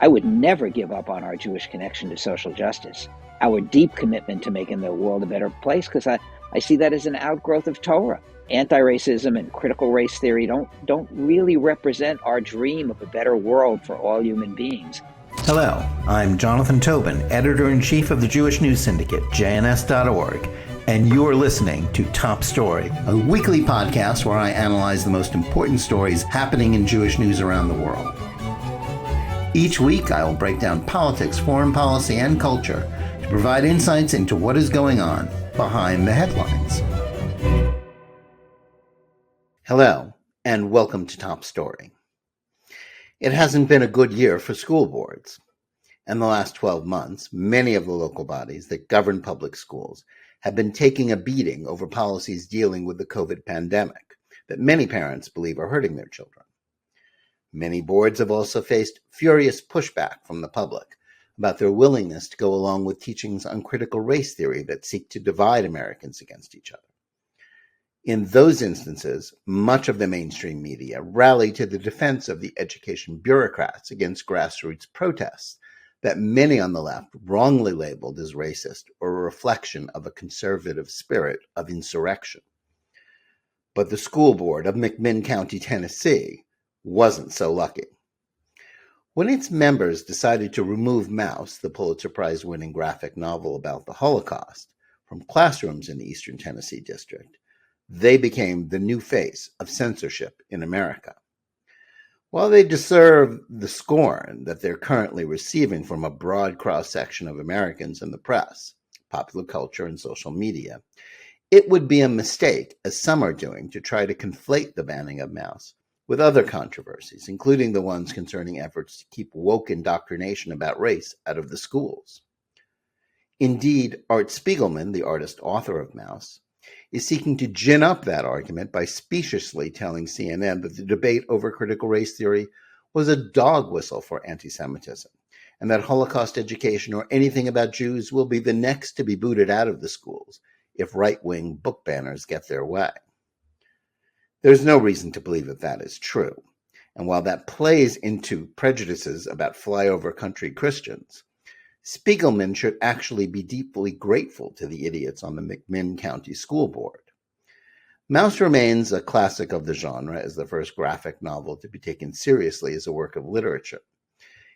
I would never give up on our Jewish connection to social justice, our deep commitment to making the world a better place, because I see that as an outgrowth of Torah. Anti-racism and critical race theory don't really represent our dream of a better world for all human beings. Hello, I'm Jonathan Tobin, editor-in-chief of the Jewish News Syndicate, jns.org, and you're listening to Top Story, a weekly podcast where I analyze the most important stories happening in Jewish news around the world. Each week, I will break down politics, foreign policy, and culture to provide insights into what is going on behind the headlines. Hello, and welcome to Top Story. It hasn't been a good year for school boards. In the last 12 months, many of the local bodies that govern public schools have been taking a beating over policies dealing with the COVID pandemic that many parents believe are hurting their children. Many boards have also faced furious pushback from the public about their willingness to go along with teachings on critical race theory that seek to divide Americans against each other. In those instances, much of the mainstream media rallied to the defense of the education bureaucrats against grassroots protests that many on the left wrongly labeled as racist or a reflection of a conservative spirit of insurrection. But the school board of McMinn County, Tennessee, wasn't so lucky. When its members decided to remove Mouse, the Pulitzer Prize-winning graphic novel about the Holocaust, from classrooms in the Eastern Tennessee district, they became the new face of censorship in America. While they deserve the scorn that they're currently receiving from a broad cross-section of Americans in the press, popular culture, and social media, it would be a mistake, as some are doing, to try to conflate the banning of Mouse with other controversies, including the ones concerning efforts to keep woke indoctrination about race out of the schools. Indeed, Art Spiegelman, the artist-author of Mouse, is seeking to gin up that argument by speciously telling CNN that the debate over critical race theory was a dog whistle for anti-Semitism, and that Holocaust education or anything about Jews will be the next to be booted out of the schools if right-wing book banners get their way. There's no reason to believe that that is true, and while that plays into prejudices about flyover country Christians, Spiegelman should actually be deeply grateful to the idiots on the McMinn County School Board. Mouse remains a classic of the genre as the first graphic novel to be taken seriously as a work of literature.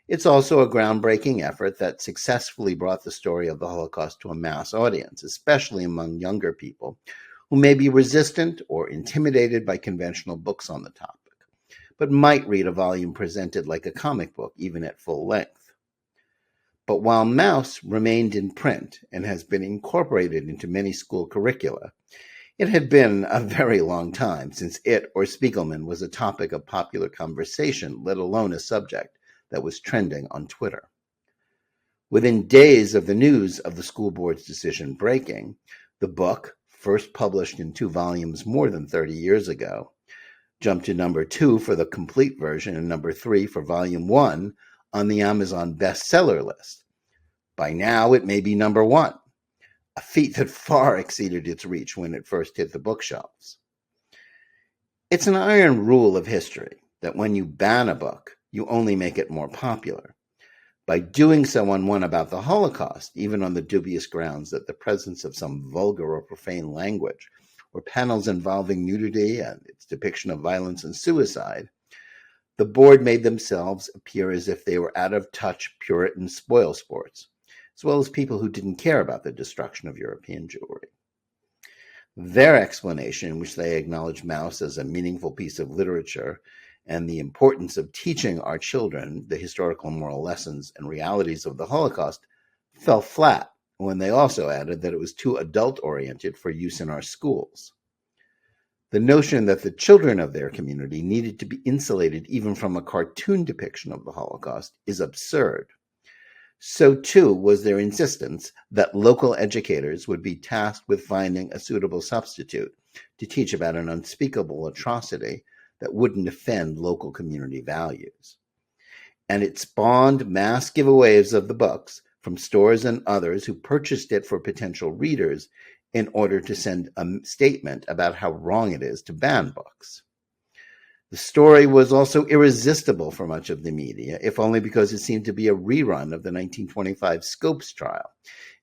It's also a groundbreaking effort that successfully brought the story of the Holocaust to a mass audience, especially among younger people who may be resistant or intimidated by conventional books on the topic, but might read a volume presented like a comic book, even at full length. But while Mouse remained in print and has been incorporated into many school curricula, it had been a very long time since it or Spiegelman was a topic of popular conversation, let alone a subject that was trending on Twitter. Within days of the news of the school board's decision breaking, the book, first published in 2 volumes more than 30 years ago, jumped to number 2 for the complete version and number 3 for volume 1 on the Amazon bestseller list. By now, it may be number 1, a feat that far exceeded its reach when it first hit the bookshelves. It's an iron rule of history that when you ban a book, you only make it more popular. By doing so on one about the Holocaust, even on the dubious grounds that the presence of some vulgar or profane language, or panels involving nudity and its depiction of violence and suicide, the board made themselves appear as if they were out-of-touch Puritan spoilsports, as well as people who didn't care about the destruction of European Jewry. Their explanation, in which they acknowledged Mouse as a meaningful piece of literature and the importance of teaching our children the historical and moral lessons and realities of the Holocaust, fell flat when they also added that it was too adult-oriented for use in our schools. The notion that the children of their community needed to be insulated even from a cartoon depiction of the Holocaust is absurd. So too was their insistence that local educators would be tasked with finding a suitable substitute to teach about an unspeakable atrocity that wouldn't offend local community values. And it spawned mass giveaways of the books from stores and others who purchased it for potential readers in order to send a statement about how wrong it is to ban books. The story was also irresistible for much of the media, if only because it seemed to be a rerun of the 1925 Scopes trial,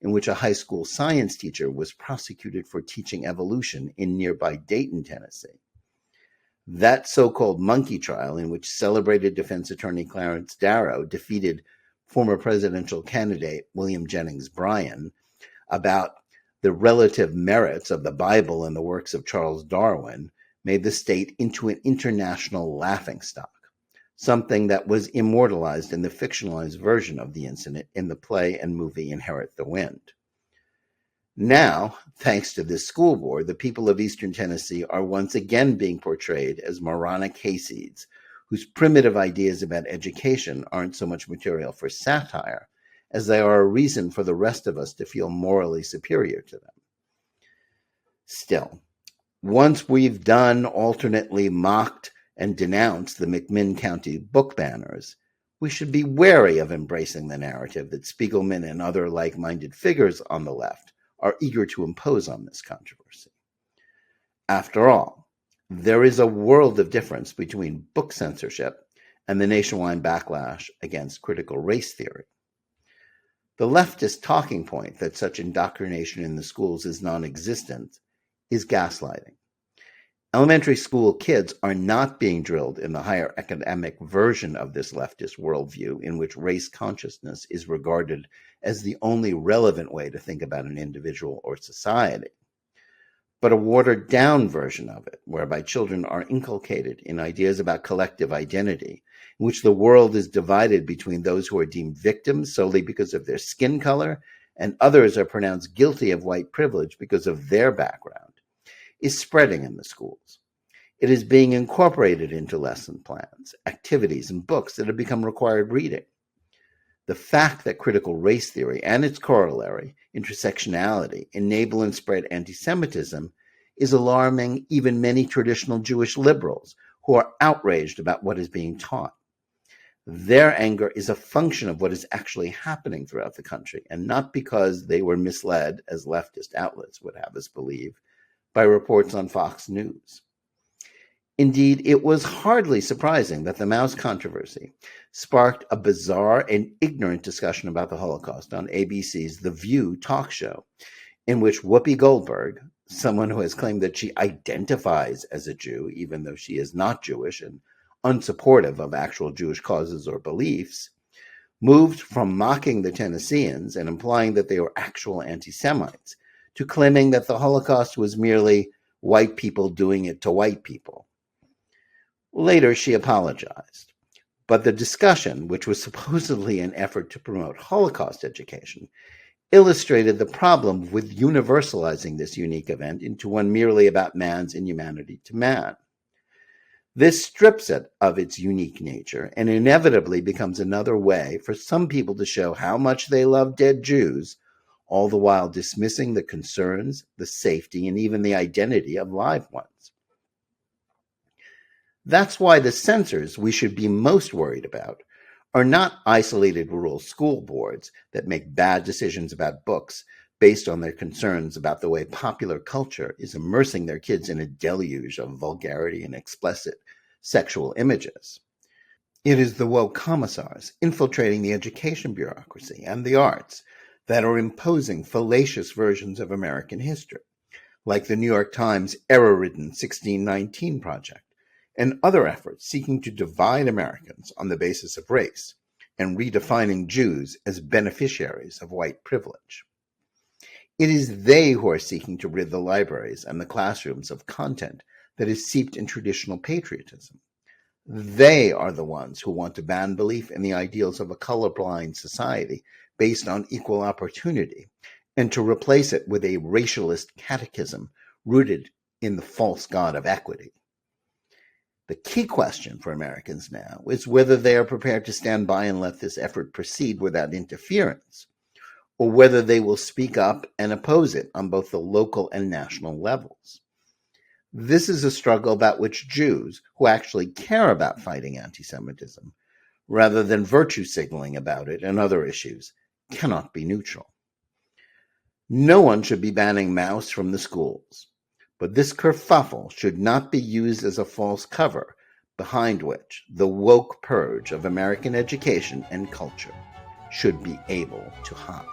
in which a high school science teacher was prosecuted for teaching evolution in nearby Dayton, Tennessee. That so-called monkey trial, in which celebrated defense attorney Clarence Darrow defeated former presidential candidate William Jennings Bryan about the relative merits of the Bible and the works of Charles Darwin, made the state into an international laughingstock, something that was immortalized in the fictionalized version of the incident in the play and movie Inherit the Wind. Now, thanks to this school board, the people of Eastern Tennessee are once again being portrayed as moronic hayseeds, whose primitive ideas about education aren't so much material for satire as they are a reason for the rest of us to feel morally superior to them. Still, once we've done alternately mocked and denounced the McMinn County book banners, we should be wary of embracing the narrative that Spiegelman and other like-minded figures on the left are eager to impose on this controversy. After all, there is a world of difference between book censorship and the nationwide backlash against critical race theory. The leftist talking point that such indoctrination in the schools is non-existent is gaslighting. Elementary school kids are not being drilled in the higher academic version of this leftist worldview in which race consciousness is regarded as the only relevant way to think about an individual or society, but a watered-down version of it, whereby children are inculcated in ideas about collective identity, in which the world is divided between those who are deemed victims solely because of their skin color, and others are pronounced guilty of white privilege because of their background, is spreading in the schools. It is being incorporated into lesson plans, activities, and books that have become required reading. The fact that critical race theory and its corollary, intersectionality, enable and spread anti-Semitism is alarming even many traditional Jewish liberals who are outraged about what is being taught. Their anger is a function of what is actually happening throughout the country, and not because they were misled, as leftist outlets would have us believe, by reports on Fox News. Indeed, it was hardly surprising that the Mouse controversy sparked a bizarre and ignorant discussion about the Holocaust on ABC's The View talk show, in which Whoopi Goldberg, someone who has claimed that she identifies as a Jew, even though she is not Jewish and unsupportive of actual Jewish causes or beliefs, moved from mocking the Tennesseans and implying that they were actual anti-Semites to claiming that the Holocaust was merely white people doing it to white people. Later, she apologized, but the discussion, which was supposedly an effort to promote Holocaust education, illustrated the problem with universalizing this unique event into one merely about man's inhumanity to man. This strips it of its unique nature and inevitably becomes another way for some people to show how much they love dead Jews, all the while dismissing the concerns, the safety, and even the identity of live ones. That's why the censors we should be most worried about are not isolated rural school boards that make bad decisions about books based on their concerns about the way popular culture is immersing their kids in a deluge of vulgarity and explicit sexual images. It is the woke commissars infiltrating the education bureaucracy and the arts that are imposing fallacious versions of American history, like the New York Times error-ridden 1619 Project, and other efforts seeking to divide Americans on the basis of race and redefining Jews as beneficiaries of white privilege. It is they who are seeking to rid the libraries and the classrooms of content that is seeped in traditional patriotism. They are the ones who want to ban belief in the ideals of a colorblind society based on equal opportunity, and to replace it with a racialist catechism rooted in the false god of equity. The key question for Americans now is whether they are prepared to stand by and let this effort proceed without interference, or whether they will speak up and oppose it on both the local and national levels. This is a struggle about which Jews, who actually care about fighting anti-Semitism, rather than virtue signaling about it and other issues, cannot be neutral. No one should be banning Mouse from the schools, but this kerfuffle should not be used as a false cover behind which the woke purge of American education and culture should be able to hide.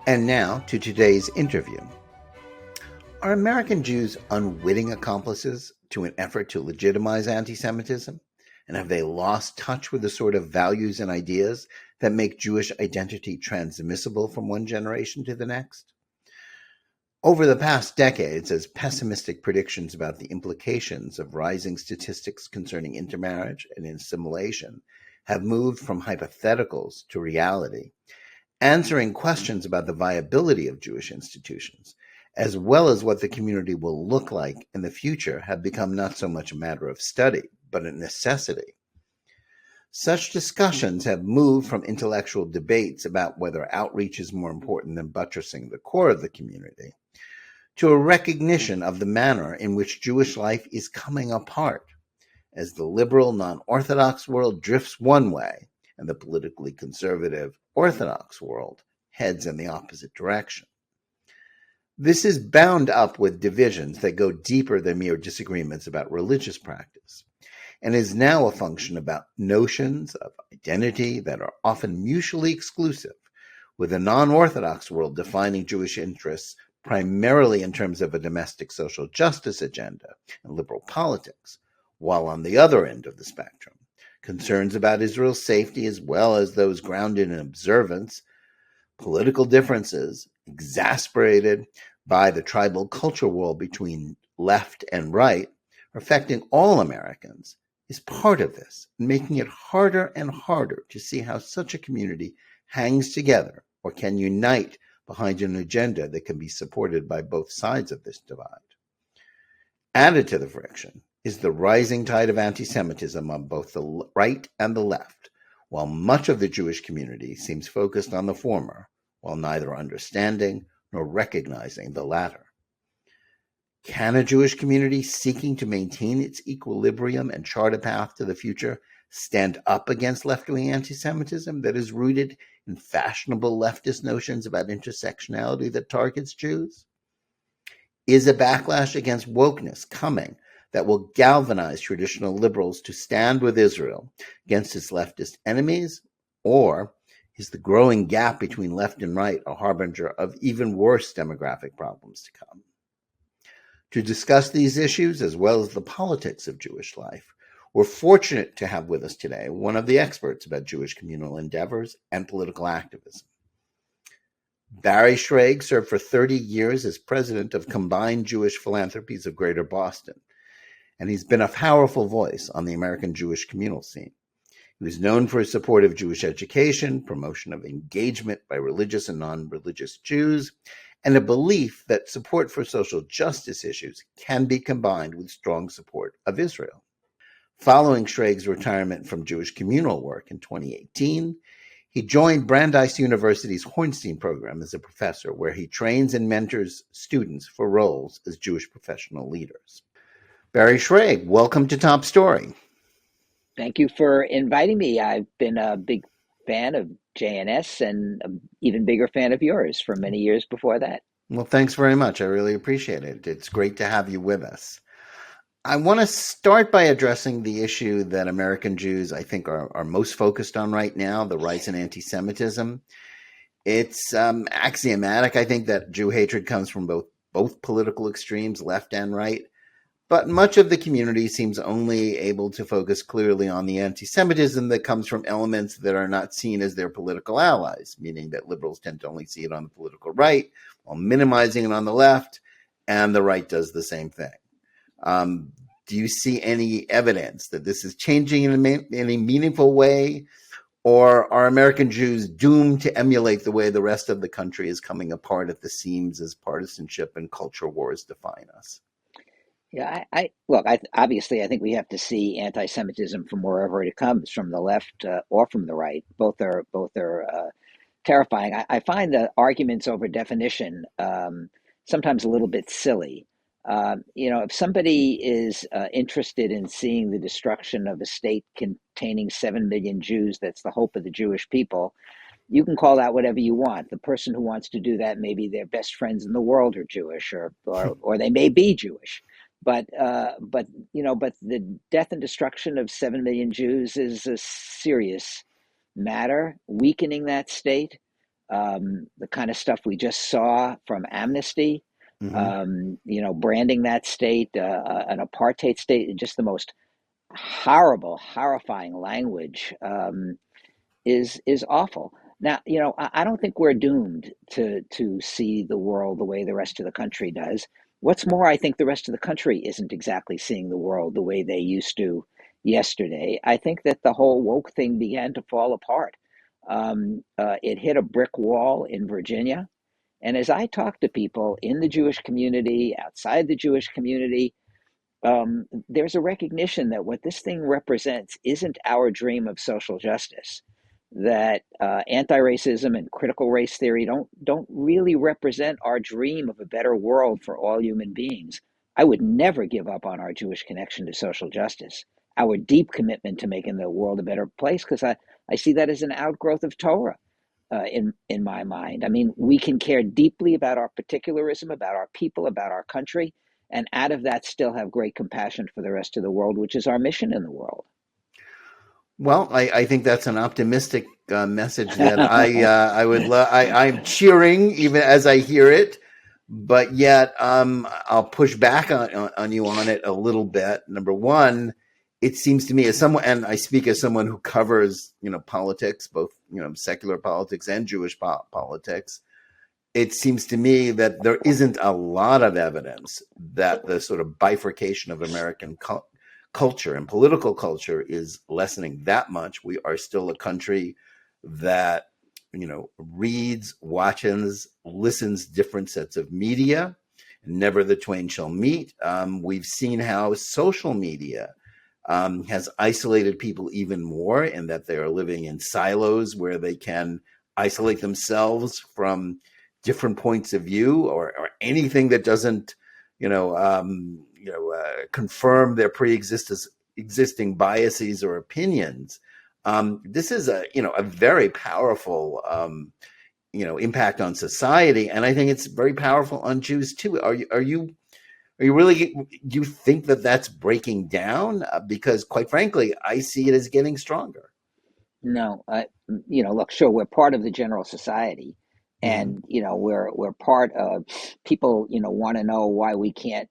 And now to today's interview. Are American Jews unwitting accomplices to an effort to legitimize anti-Semitism? And have they lost touch with the sort of values and ideas that make Jewish identity transmissible from one generation to the next? Over the past decades, as pessimistic predictions about the implications of rising statistics concerning intermarriage and assimilation have moved from hypotheticals to reality, answering questions about the viability of Jewish institutions, as well as what the community will look like in the future, have become not so much a matter of study, but a necessity. Such discussions have moved from intellectual debates about whether outreach is more important than buttressing the core of the community to a recognition of the manner in which Jewish life is coming apart as the liberal, non-Orthodox world drifts one way and the politically conservative Orthodox world heads in the opposite direction. This is bound up with divisions that go deeper than mere disagreements about religious practice, and is now a function about notions of identity that are often mutually exclusive, with the non-Orthodox world defining Jewish interests primarily in terms of a domestic social justice agenda and liberal politics, while on the other end of the spectrum, concerns about Israel's safety as well as those grounded in observance, political differences exasperated by the tribal culture war between left and right, affecting all Americans, is part of this, making it harder and harder to see how such a community hangs together or can unite behind an agenda that can be supported by both sides of this divide. Added to the friction is the rising tide of anti-Semitism on both the right and the left, while much of the Jewish community seems focused on the former, while neither understanding nor recognizing the latter. Can a Jewish community seeking to maintain its equilibrium and chart a path to the future stand up against left-wing anti-Semitism that is rooted in fashionable leftist notions about intersectionality that targets Jews? Is a backlash against wokeness coming that will galvanize traditional liberals to stand with Israel against its leftist enemies? Or is the growing gap between left and right a harbinger of even worse demographic problems to come? To discuss these issues, as well as the politics of Jewish life, we're fortunate to have with us today one of the experts about Jewish communal endeavors and political activism. Barry Shrage served for 30 years as president of Combined Jewish Philanthropies of Greater Boston, and he's been a powerful voice on the American Jewish communal scene. He was known for his support of Jewish education, promotion of engagement by religious and non-religious Jews, and a belief that support for social justice issues can be combined with strong support of Israel. Following Schrage's retirement from Jewish communal work in 2018, he joined Brandeis University's Hornstein program as a professor, where he trains and mentors students for roles as Jewish professional leaders. Barry Shrage, welcome to Top Story. Thank you for inviting me. I've been a big fan of JNS and an even bigger fan of yours for many years before that. Well, thanks very much. I really appreciate it. It's great to have you with us. I want to start by addressing the issue that American Jews, I think, are most focused on right now, the rise in anti-Semitism. It's axiomatic, I think, that Jew hatred comes from both political extremes, left and right. But much of the community seems only able to focus clearly on the anti-Semitism that comes from elements that are not seen as their political allies, meaning that liberals tend to only see it on the political right while minimizing it on the left, and the right does the same thing. Do you see any evidence that this is changing in any meaningful way, or are American Jews doomed to emulate the way the rest of the country is coming apart at the seams as partisanship and culture wars define us? Yeah, obviously, I think we have to see anti-Semitism from wherever it comes, from the left or from the right. Both are terrifying. I find the arguments over definition sometimes a little bit silly. If somebody is interested in seeing the destruction of a state containing 7 million Jews, that's the hope of the Jewish people, you can call that whatever you want. The person who wants to do that, maybe their best friends in the world are Jewish, or they may be Jewish. but the death and destruction of 7 million Jews is a serious matter, weakening that state. The kind of stuff we just saw from Amnesty, Hmm. branding that state an apartheid state, just the most horrible, horrifying language. Is awful. Now, I don't think we're doomed to see the world the way the rest of the country does. What's more, I think the rest of the country isn't exactly seeing the world the way they used to yesterday. I think that the whole woke thing began to fall apart. It hit a brick wall in Virginia. And as I talk to people in the Jewish community, outside the Jewish community, there's a recognition that what this thing represents isn't our dream of social justice. That anti-racism and critical race theory don't really represent our dream of a better world for all human beings. I would never give up on our Jewish connection to social justice, our deep commitment to making the world a better place, because I see that as an outgrowth of Torah. In my mind, I mean, we can care deeply about our particularism, about our people, about our country, and out of that still have great compassion for the rest of the world, which is our mission in the world. Well, I think that's an optimistic message that I would love. I'm cheering even as I hear it, but yet I'll push back on you on it a little bit. Number one, it seems to me as someone, and I speak as someone who covers politics, both secular politics and Jewish politics. It seems to me that there isn't a lot of evidence that the sort of bifurcation of American culture and political culture is lessening that much. We are still a country that, reads, watches, listens different sets of media. Never the twain shall meet. We've seen how social media has isolated people even more, and that they are living in silos where they can isolate themselves from different points of view or anything that doesn't, confirm their existing biases or opinions. This is a very powerful impact on society, and I think it's very powerful on Jews too. Are you really? Do you think that that's breaking down? Because quite frankly, I see it as getting stronger. No, look, sure, we're part of the general society, Mm-hmm. and we're part of people. Want to know why we can't,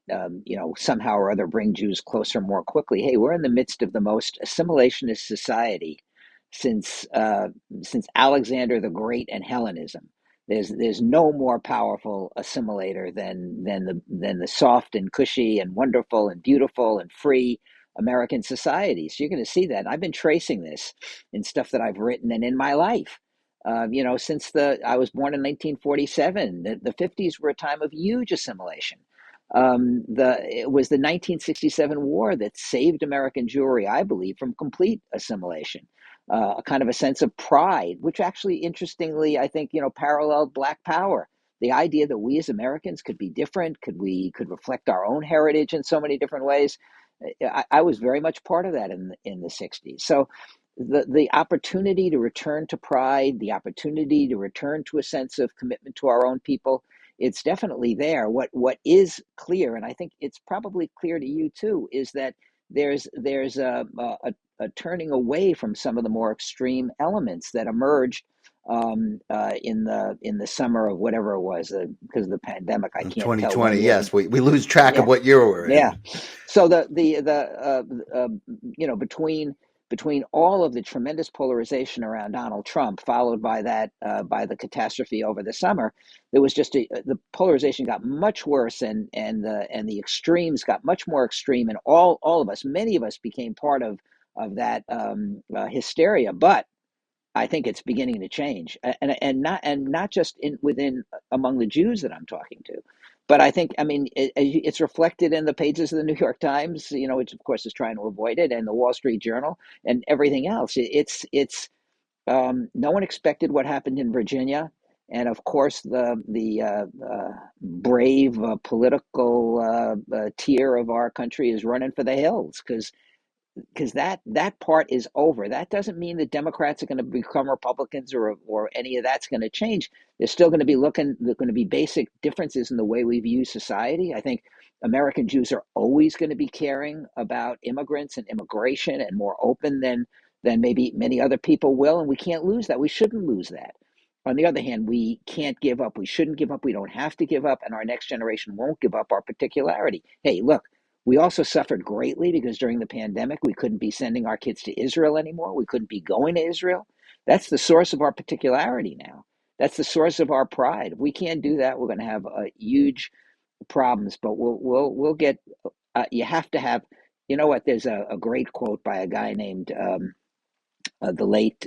somehow or other bring Jews closer more quickly. Hey, we're in the midst of the most assimilationist society since since Alexander the Great and Hellenism. There's no more powerful assimilator than the soft and cushy and wonderful and beautiful and free American society. So you're going to see that. I've been tracing this in stuff that I've written and in my life. Since I was born in 1947, the 50s were a time of huge assimilation. It was the 1967 war that saved American Jewry, I believe, from complete assimilation. A kind of a sense of pride, which actually, interestingly, I think paralleled Black Power. The idea that we as Americans could be different, could reflect our own heritage in so many different ways. I was very much part of that in the 60s. So the opportunity to return to pride, the opportunity to return to a sense of commitment to our own people, it's definitely there. What is clear, and I think it's probably clear to you too, is that there's a turning away from some of the more extreme elements that emerged in the summer of whatever it was, because of the pandemic. I can't tell 2020, when year. yes, we lose track of Yeah, what year we're yeah. in. So between all of the tremendous polarization around Donald Trump, followed by the catastrophe over the summer, there was just the polarization got much worse, and the extremes got much more extreme, and all of us, many of us, became part of that hysteria. But I think it's beginning to change, and not just within among the Jews that I'm talking to, but I think, I mean, it's reflected in the pages of the New York Times, which of course is trying to avoid it, and the Wall Street Journal and everything else. It's no one expected what happened in Virginia, and of course the brave political tier of our country is running for the hills, because that part is over. That doesn't mean that Democrats are going to become Republicans, or any of that's going to change. There's still going to be basic differences in the way we view society. I think American Jews are always going to be caring about immigrants and immigration and more open than maybe many other people will, and we can't lose that. We shouldn't lose that. On the other hand, we can't give up. We shouldn't give up. We don't have to give up, and our next generation won't give up our particularity. Hey, look, we also suffered greatly because during the pandemic, we couldn't be sending our kids to Israel anymore. We couldn't be going to Israel. That's the source of our particularity now. That's the source of our pride. If we can't do that, we're going to have a huge problems. But we'll get. You have to have. You know what? There's a great quote by a guy named the late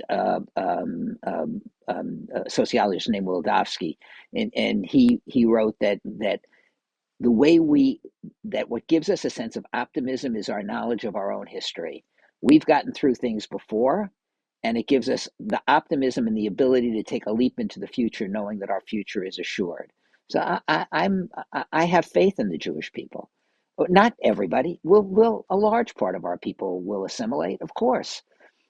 sociologist named Wildavsky, and he wrote that the way that what gives us a sense of optimism is our knowledge of our own history. We've gotten through things before, and it gives us the optimism and the ability to take a leap into the future, knowing that our future is assured. So I have faith in the Jewish people. Not everybody. Will a large part of our people will assimilate, of course.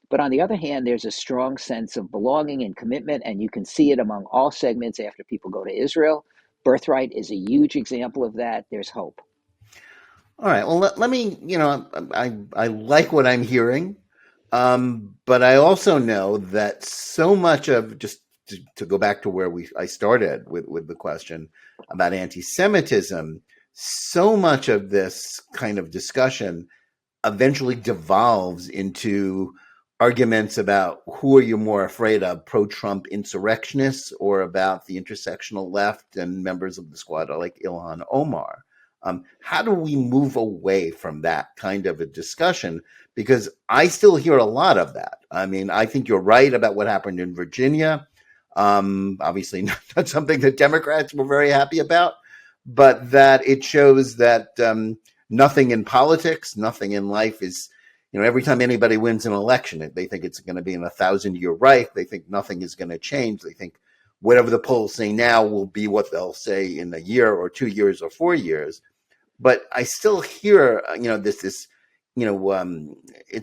But on the other hand, there's a strong sense of belonging and commitment, and you can see it among all segments after people go to Israel. Birthright is a huge example of that. There's hope. All right. Well, let me, I like what I'm hearing, but I also know that so much of, just to go back to where I started with the question about anti-Semitism, so much of this kind of discussion eventually devolves into arguments about who are you more afraid of, pro-Trump insurrectionists or about the intersectional left and members of the squad like Ilhan Omar. How do we move away from that kind of a discussion? Because I still hear a lot of that. I mean, I think you're right about what happened in Virginia. Obviously not something that Democrats were very happy about, but that it shows that nothing in politics, nothing in life is, every time anybody wins an election, they think it's going to be in 1,000-year Reich. They think nothing is going to change. They think whatever the polls say now will be what they'll say in a year or 2 years or 4 years. But I still hear, it's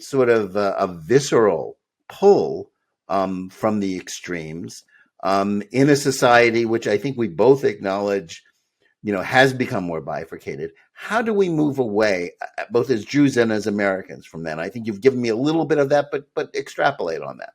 sort of a visceral pull from the extremes in a society which I think we both acknowledge has become more bifurcated. How do we move away, both as Jews and as Americans, from that? I think you've given me a little bit of that, but extrapolate on that.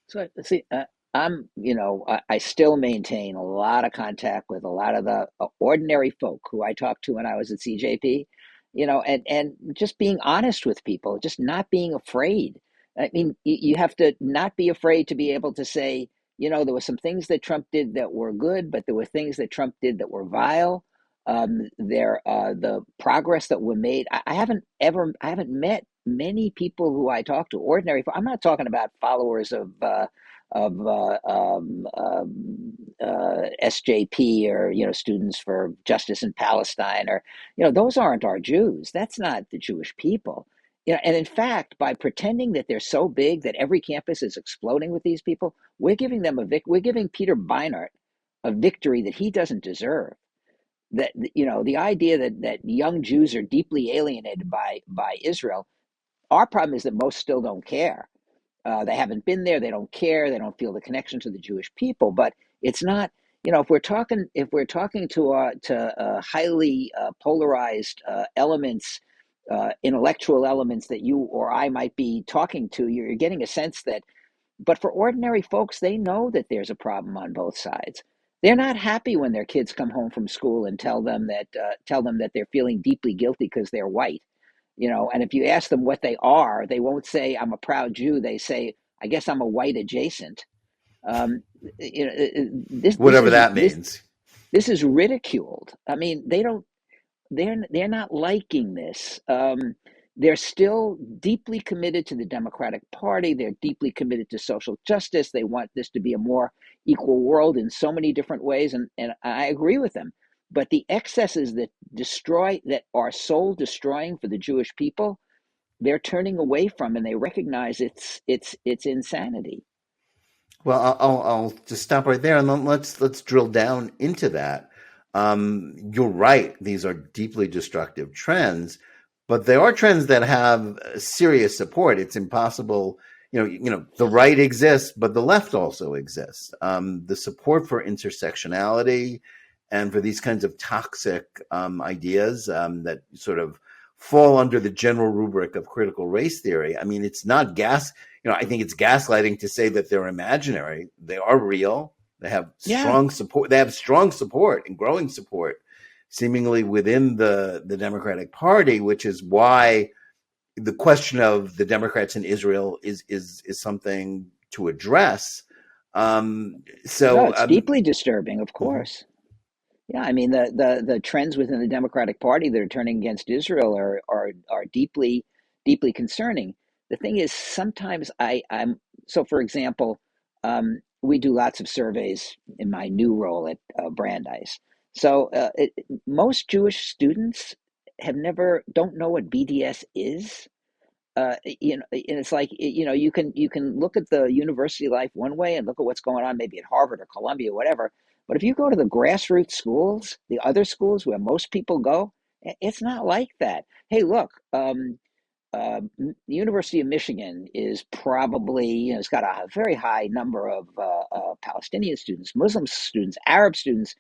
So see, I still maintain a lot of contact with a lot of the ordinary folk who I talked to when I was at CJP, and just being honest with people, just not being afraid. I mean, you have to not be afraid to be able to say, there were some things that Trump did that were good, but there were things that Trump did that were vile. The progress that were made. I haven't met many people who I talk to, ordinary. I'm not talking about followers of SJP or students for justice in Palestine, or those aren't our Jews. That's not the Jewish people. And in fact, by pretending that they're so big that every campus is exploding with these people, we're giving them we're giving Peter Beinart a victory that he doesn't deserve. That the idea that young Jews are deeply alienated by Israel. Our problem is that most still don't care. They haven't been there. They don't care. They don't feel the connection to the Jewish people. But it's not. If we're talking to highly polarized elements, intellectual elements that you or I might be talking to, you're getting a sense that. But for ordinary folks, they know that there's a problem on both sides. They're not happy when their kids come home from school and tell them that they're feeling deeply guilty because they're white. And if you ask them what they are, they won't say I'm a proud Jew. They say, I guess I'm a white adjacent. Whatever that means. This is ridiculed. I mean, they're not liking this. They're still deeply committed to the Democratic Party. They're deeply committed to social justice. They want this to be a more equal world in so many different ways, and I agree with them. But the excesses that are soul destroying for the Jewish people, they're turning away from, and they recognize it's insanity. Well, I'll just stop right there, and then let's drill down into that. You're right; these are deeply destructive trends, but they are trends that have serious support. It's impossible. The right exists, but the left also exists. The support for intersectionality and for these kinds of toxic ideas that sort of fall under the general rubric of critical race theory. I mean, it's not I think it's gaslighting to say that they're imaginary. They are real. They have Yeah. strong support. They have strong support and growing support, seemingly within the Democratic Party, which is why the question of the Democrats in Israel is something to address. No, So, it's deeply disturbing, of mhm, course. Yeah, I mean the trends within the Democratic Party that are turning against Israel are deeply concerning. The thing is, sometimes I'm so. For example, we do lots of surveys in my new role at Brandeis. So most Jewish students have never don't know what BDS is. And it's like you can look at the university life one way and look at what's going on maybe at Harvard or Columbia, whatever. But if you go to the grassroots schools, the other schools where most people go, it's not like that. Hey, look, the University of Michigan is probably, it's got a very high number of Palestinian students, Muslim students, Arab students.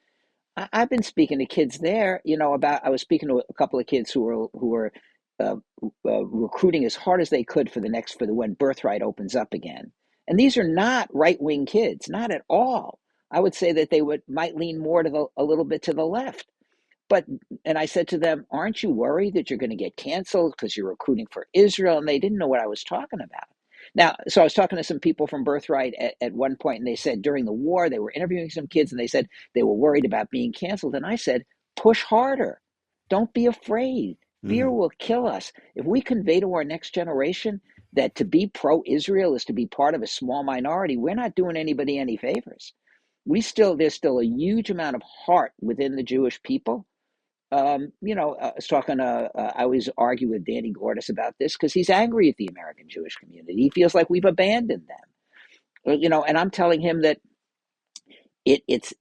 I've been speaking to kids there, about. I was speaking to a couple of kids who were uh, recruiting as hard as they could for when Birthright opens up again. And these are not right wing kids, not at all. I would say that they might lean more to a little bit to the left. But and I said to them, "Aren't you worried that you're going to get canceled because you're recruiting for Israel?" And they didn't know what I was talking about. Now, so I was talking to some people from Birthright at one point, and they said during the war they were interviewing some kids, and they said they were worried about being canceled. And I said, "Push harder. Don't be afraid. Fear mhm. will kill us. If we convey to our next generation that to be pro-Israel is to be part of a small minority, we're not doing anybody any favors. There's still a huge amount of heart within the Jewish people. I was talking to, I always argue with Danny Gordis about this because he's angry at the American Jewish community. He feels like we've abandoned them. And I'm telling him that it's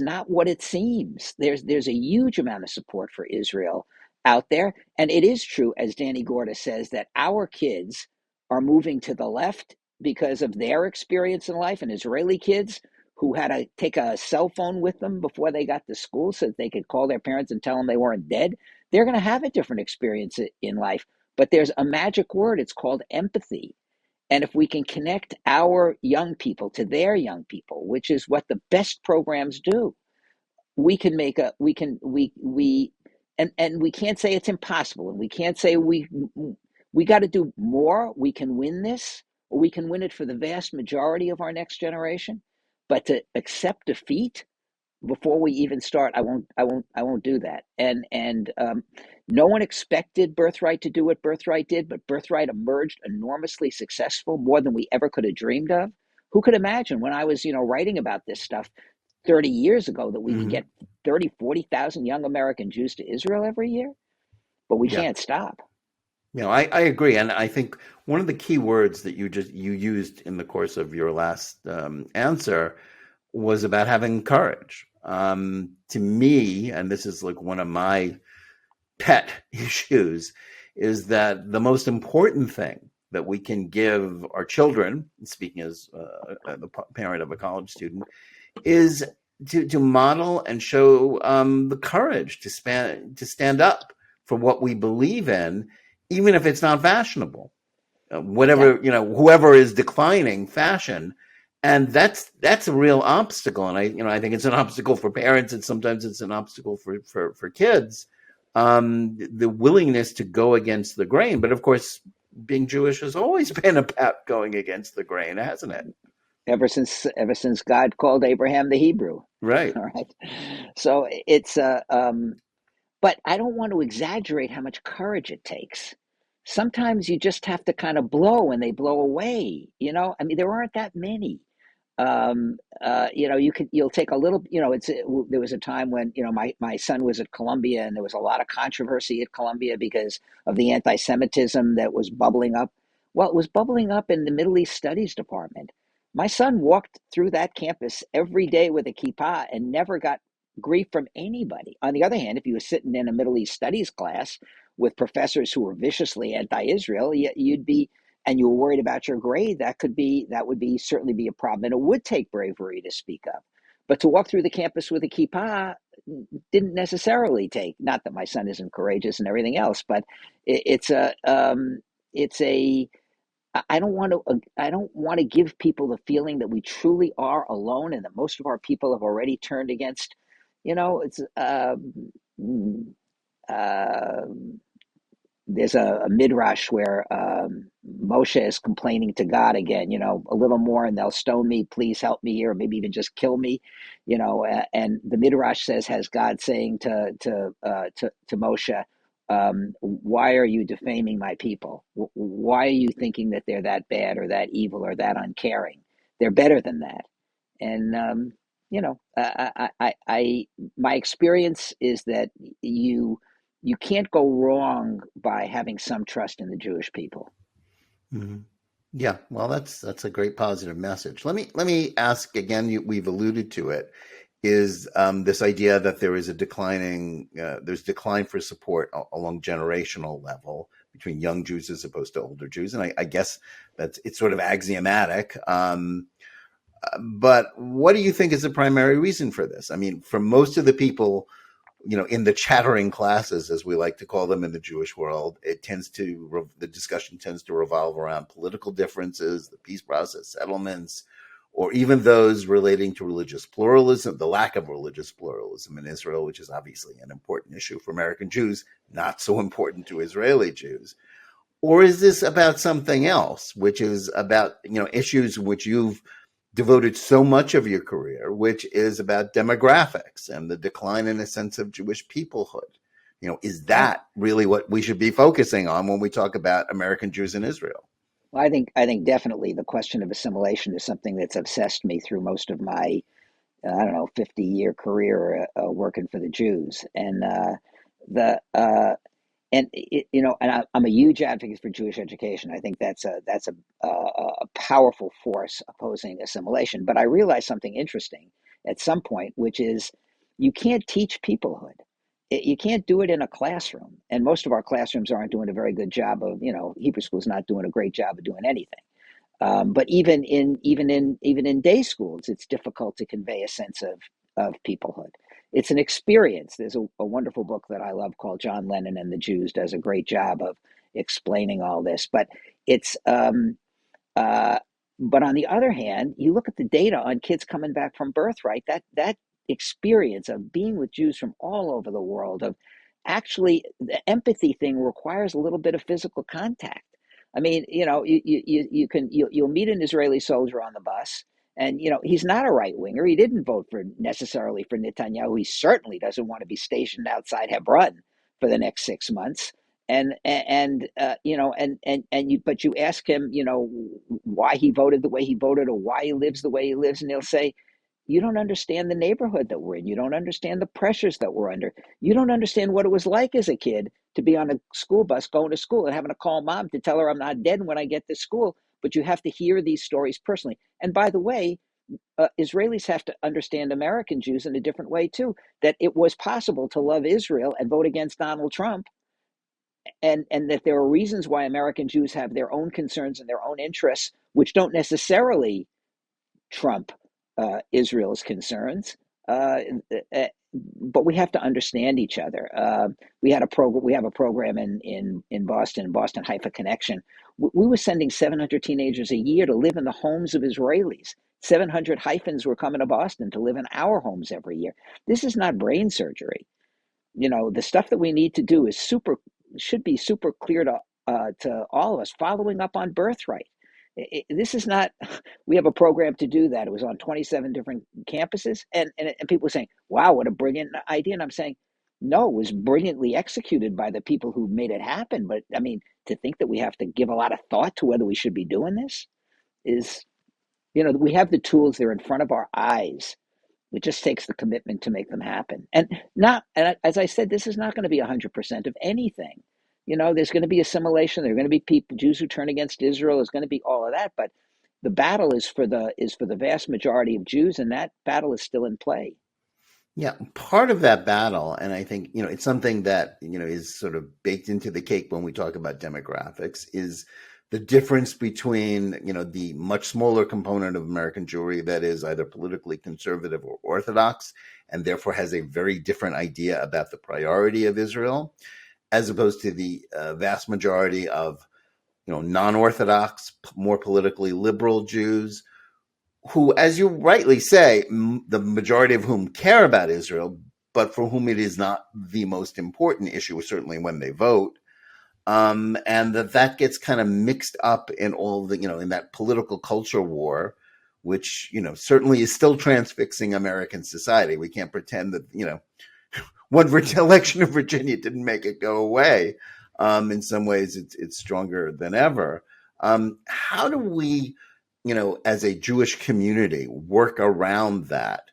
not what it seems. There's a huge amount of support for Israel out there, and it is true, as Danny Gorda says, that our kids are moving to the left because of their experience in life, and Israeli kids who had to take a cell phone with them before they got to school so that they could call their parents and tell them they weren't dead. They're going to have a different experience in life, but there's a magic word. It's called empathy. And if we can connect our young people to their young people, which is what the best programs do, we can make a we and we can't say it's impossible, and we can't say we got to do more. We can win this, or we can win it for the vast majority of our next generation. But to accept defeat before we even start, I won't do that. And no one expected Birthright to do what Birthright did, but Birthright emerged enormously successful, more than we ever could have dreamed of. Who could imagine when I was writing about this stuff 30 years ago that we could Hmm. get 30, 40,000 young American Jews to Israel every year? But we Yeah, can't stop. I agree, and I think one of the key words that you used in the course of your last answer was about having courage. To me, and this is like one of my pet issues, is that the most important thing that we can give our children, speaking as the parent of a college student, is to model and show the courage to stand up for what we believe in, even if it's not fashionable. Yeah. Whatever whoever is declining fashion, and that's a real obstacle. And I think it's an obstacle for parents, and sometimes it's an obstacle for kids. The willingness to go against the grain, but of course, being Jewish has always been about going against the grain, hasn't it? Ever since God called Abraham the Hebrew. Right. All right. So it's but I don't want to exaggerate how much courage it takes. Sometimes you just have to kind of blow and they blow away. I mean, there aren't that many. You'll take a little. There was a time when my son was at Columbia, and there was a lot of controversy at Columbia because of the anti-Semitism that was bubbling up. Well, it was bubbling up in the Middle East Studies department. My son walked through that campus every day with a kippah and never got grief from anybody. On the other hand, if you were sitting in a Middle East Studies class with professors who were viciously anti-Israel, you'd be and you were worried about your grade, that would be certainly be a problem. And it would take bravery to speak up. But to walk through the campus with a kippah didn't necessarily take. Not that my son isn't courageous and everything else, but it's a it's a I don't want to. I don't want to give people the feeling that we truly are alone, and that most of our people have already turned against. It's uh, there's a midrash where Moshe is complaining to God again, a little more and they'll stone me, please help me here, or maybe even just kill me, and the midrash says, has God saying to Moshe, why are you defaming my people? Why are you thinking that they're that bad or that evil or that uncaring? They're better than that. And my experience is that you can't go wrong by having some trust in the Jewish people. Mm-hmm. Yeah, well, that's a great positive message. Let me ask again. We've alluded to it. Is this idea that there is a there's decline for support along generational level between young Jews as opposed to older Jews, and I guess it's sort of axiomatic. But what do you think is the primary reason for this? I mean, for most of the people, in the chattering classes, as we like to call them in the Jewish world, the discussion tends to revolve around political differences, the peace process, settlements, or even those relating to religious pluralism, the lack of religious pluralism in Israel, which is obviously an important issue for American Jews, not so important to Israeli Jews. Or is this about something else, which is about, issues which you've devoted so much of your career, which is about demographics and the decline in a sense of Jewish peoplehood? Is that really what we should be focusing on when we talk about American Jews in Israel? Well, I think definitely the question of assimilation is something that's obsessed me through most of my I don't know 50-year career working for the Jews, and the I'm a huge advocate for Jewish education. I think that's a powerful force opposing assimilation. But I realized something interesting at some point, which is you can't teach peoplehood. You can't do it in a classroom, and most of our classrooms aren't doing a very good job of. Hebrew school's not doing a great job of doing anything. But even in day schools, it's difficult to convey a sense of peoplehood. It's an experience. There's a wonderful book that I love called John Lennon and the Jews, does a great job of explaining all this. But it's uh, but on the other hand, you look at the data on kids coming back from Birthright. That experience of being with Jews from all over the world, of actually the empathy thing requires a little bit of physical contact. I mean, you'll meet an Israeli soldier on the bus, and he's not a right winger. He didn't vote necessarily for Netanyahu. He certainly doesn't want to be stationed outside Hebron for the next 6 months. But you ask him, why he voted the way he voted or why he lives the way he lives, and he'll say, you don't understand the neighborhood that we're in. You don't understand the pressures that we're under. You don't understand what it was like as a kid to be on a school bus going to school and having to call mom to tell her I'm not dead when I get to school. But you have to hear these stories personally. And by the way, Israelis have to understand American Jews in a different way too, that it was possible to love Israel and vote against Donald Trump, and that there are reasons why American Jews have their own concerns and their own interests, which don't necessarily trump Israel's concerns. Uh, uh, but we have to understand each other. We had a program. We have a program in Boston, Boston Haifa Connection. We were sending 700 teenagers a year to live in the homes of Israelis. 700 Haifans were coming to Boston to live in our homes every year. This is not brain surgery. The stuff that we need to do should be super clear to all of us. Following up on Birthright. This is not. We have a program to do that. It was on 27 different campuses, and people were saying, "Wow, what a brilliant idea!" And I'm saying, "No, it was brilliantly executed by the people who made it happen." But I mean, to think that we have to give a lot of thought to whether we should be doing this is, we have the tools. They're in front of our eyes. It just takes the commitment to make them happen. And as I said, this is not going to be 100% of anything. There's going to be assimilation. There are going to be people, Jews who turn against Israel. There's going to be all of that. But the battle is for the vast majority of Jews, and that battle is still in play. Yeah, part of that battle, and I think, it's something that, is sort of baked into the cake when we talk about demographics, is the difference between, the much smaller component of American Jewry that is either politically conservative or orthodox, and therefore has a very different idea about the priority of Israel, as opposed to the vast majority of, non-Orthodox, more politically liberal Jews, who, as you rightly say, the majority of whom care about Israel, but for whom it is not the most important issue, certainly when they vote. And that gets kind of mixed up in all the, in that political culture war, which, certainly is still transfixing American society. We can't pretend that, one election in Virginia didn't make it go away. In some ways, it's stronger than ever. How do we, as a Jewish community, work around that?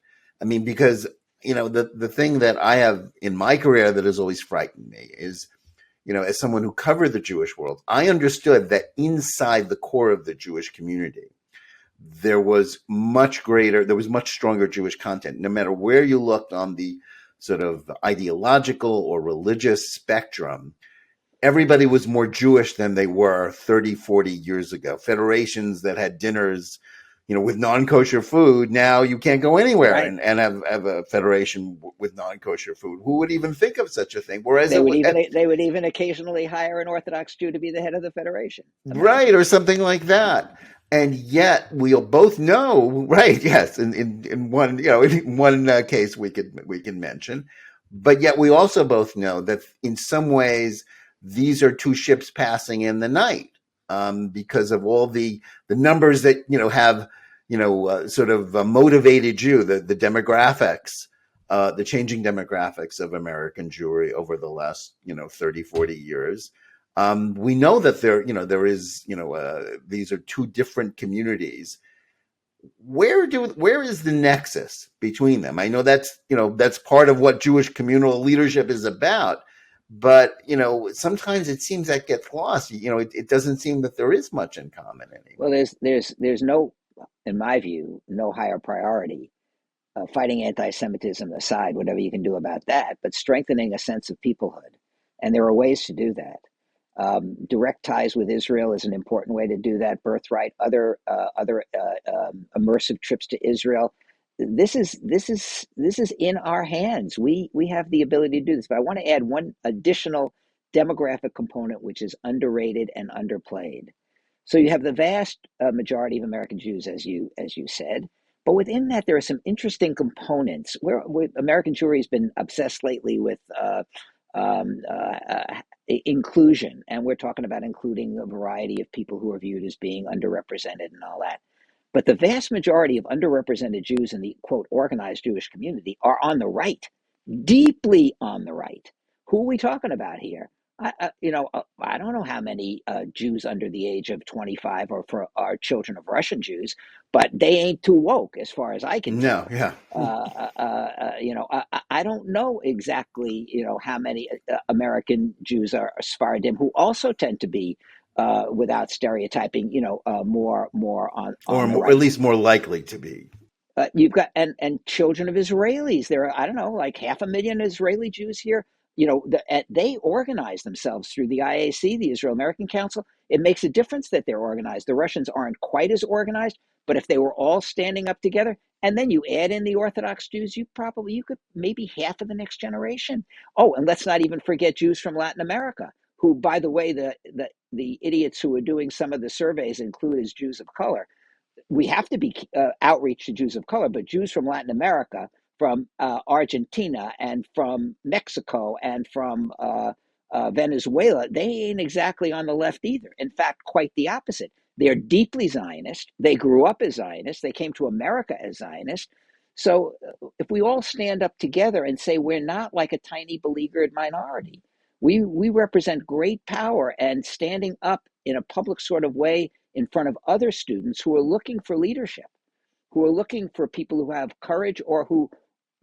I mean, because, the thing that I have in my career that has always frightened me is, as someone who covered the Jewish world, I understood that inside the core of the Jewish community, there was much stronger Jewish content. No matter where you looked on the sort of ideological or religious spectrum, everybody was more Jewish than they were 30, 40 years ago. Federations that had dinners, with non-kosher food, now you can't go anywhere Right. and have a federation with non-kosher food. Who would even think of such a thing? Whereas they would even occasionally hire an Orthodox Jew to be the head of the federation. Imagine. Right, or something like that. And yet we'll both know, right? Yes, in one in one case we can mention, but yet we also both know that in some ways these are two ships passing in the night, because of all the numbers that have sort of motivated you, the demographics, the changing demographics of American Jewry over the last 30, 40 years. We know that there is these are two different communities. Where is the nexus between them? I know that's part of what Jewish communal leadership is about, but sometimes it seems that gets lost. It doesn't seem that there is much in common anymore. Well, there's no, in my view, no higher priority. Fighting anti-Semitism aside, whatever you can do about that, but strengthening a sense of peoplehood, and there are ways to do that. Direct ties with Israel is an important way to do that. Birthright, other immersive trips to Israel. This is in our hands. We have the ability to do this. But I want to add one additional demographic component, which is underrated and underplayed. So you have the vast majority of American Jews, as you said, but within that there are some interesting components. Where American Jewry has been obsessed lately with um, uh, inclusion, and we're talking about including a variety of people who are viewed as being underrepresented and all that. But the vast majority of underrepresented Jews in the quote organized Jewish community are on the right, deeply on the right. Who are we talking about here? I don't know how many Jews under the age of 25 are children of Russian Jews, but they ain't too woke as far as I can No, tell. yeah. I don't know exactly, how many American Jews are Sephardim who also tend to be, without stereotyping, more Or on the at right. least more likely to be. You've got and children of Israelis. There are, I don't know, like 500,000 Israeli Jews here. They organize themselves through the IAC, the Israel American Council. It makes a difference that they're organized. The Russians aren't quite as organized, but if they were all standing up together, and then you add in the Orthodox Jews, you could maybe half of the next generation. Oh, and let's not even forget Jews from Latin America, who, by the way, the idiots who are doing some of the surveys include as Jews of color. We have to be outreach to Jews of color, but Jews from Latin America, from Argentina, and from Mexico, and from Venezuela, they ain't exactly on the left either. In fact, quite the opposite. They're deeply Zionist. They grew up as Zionists. They came to America as Zionists. So if we all stand up together and say we're not like a tiny beleaguered minority, we represent great power, and standing up in a public sort of way in front of other students who are looking for leadership, who are looking for people who have courage, or who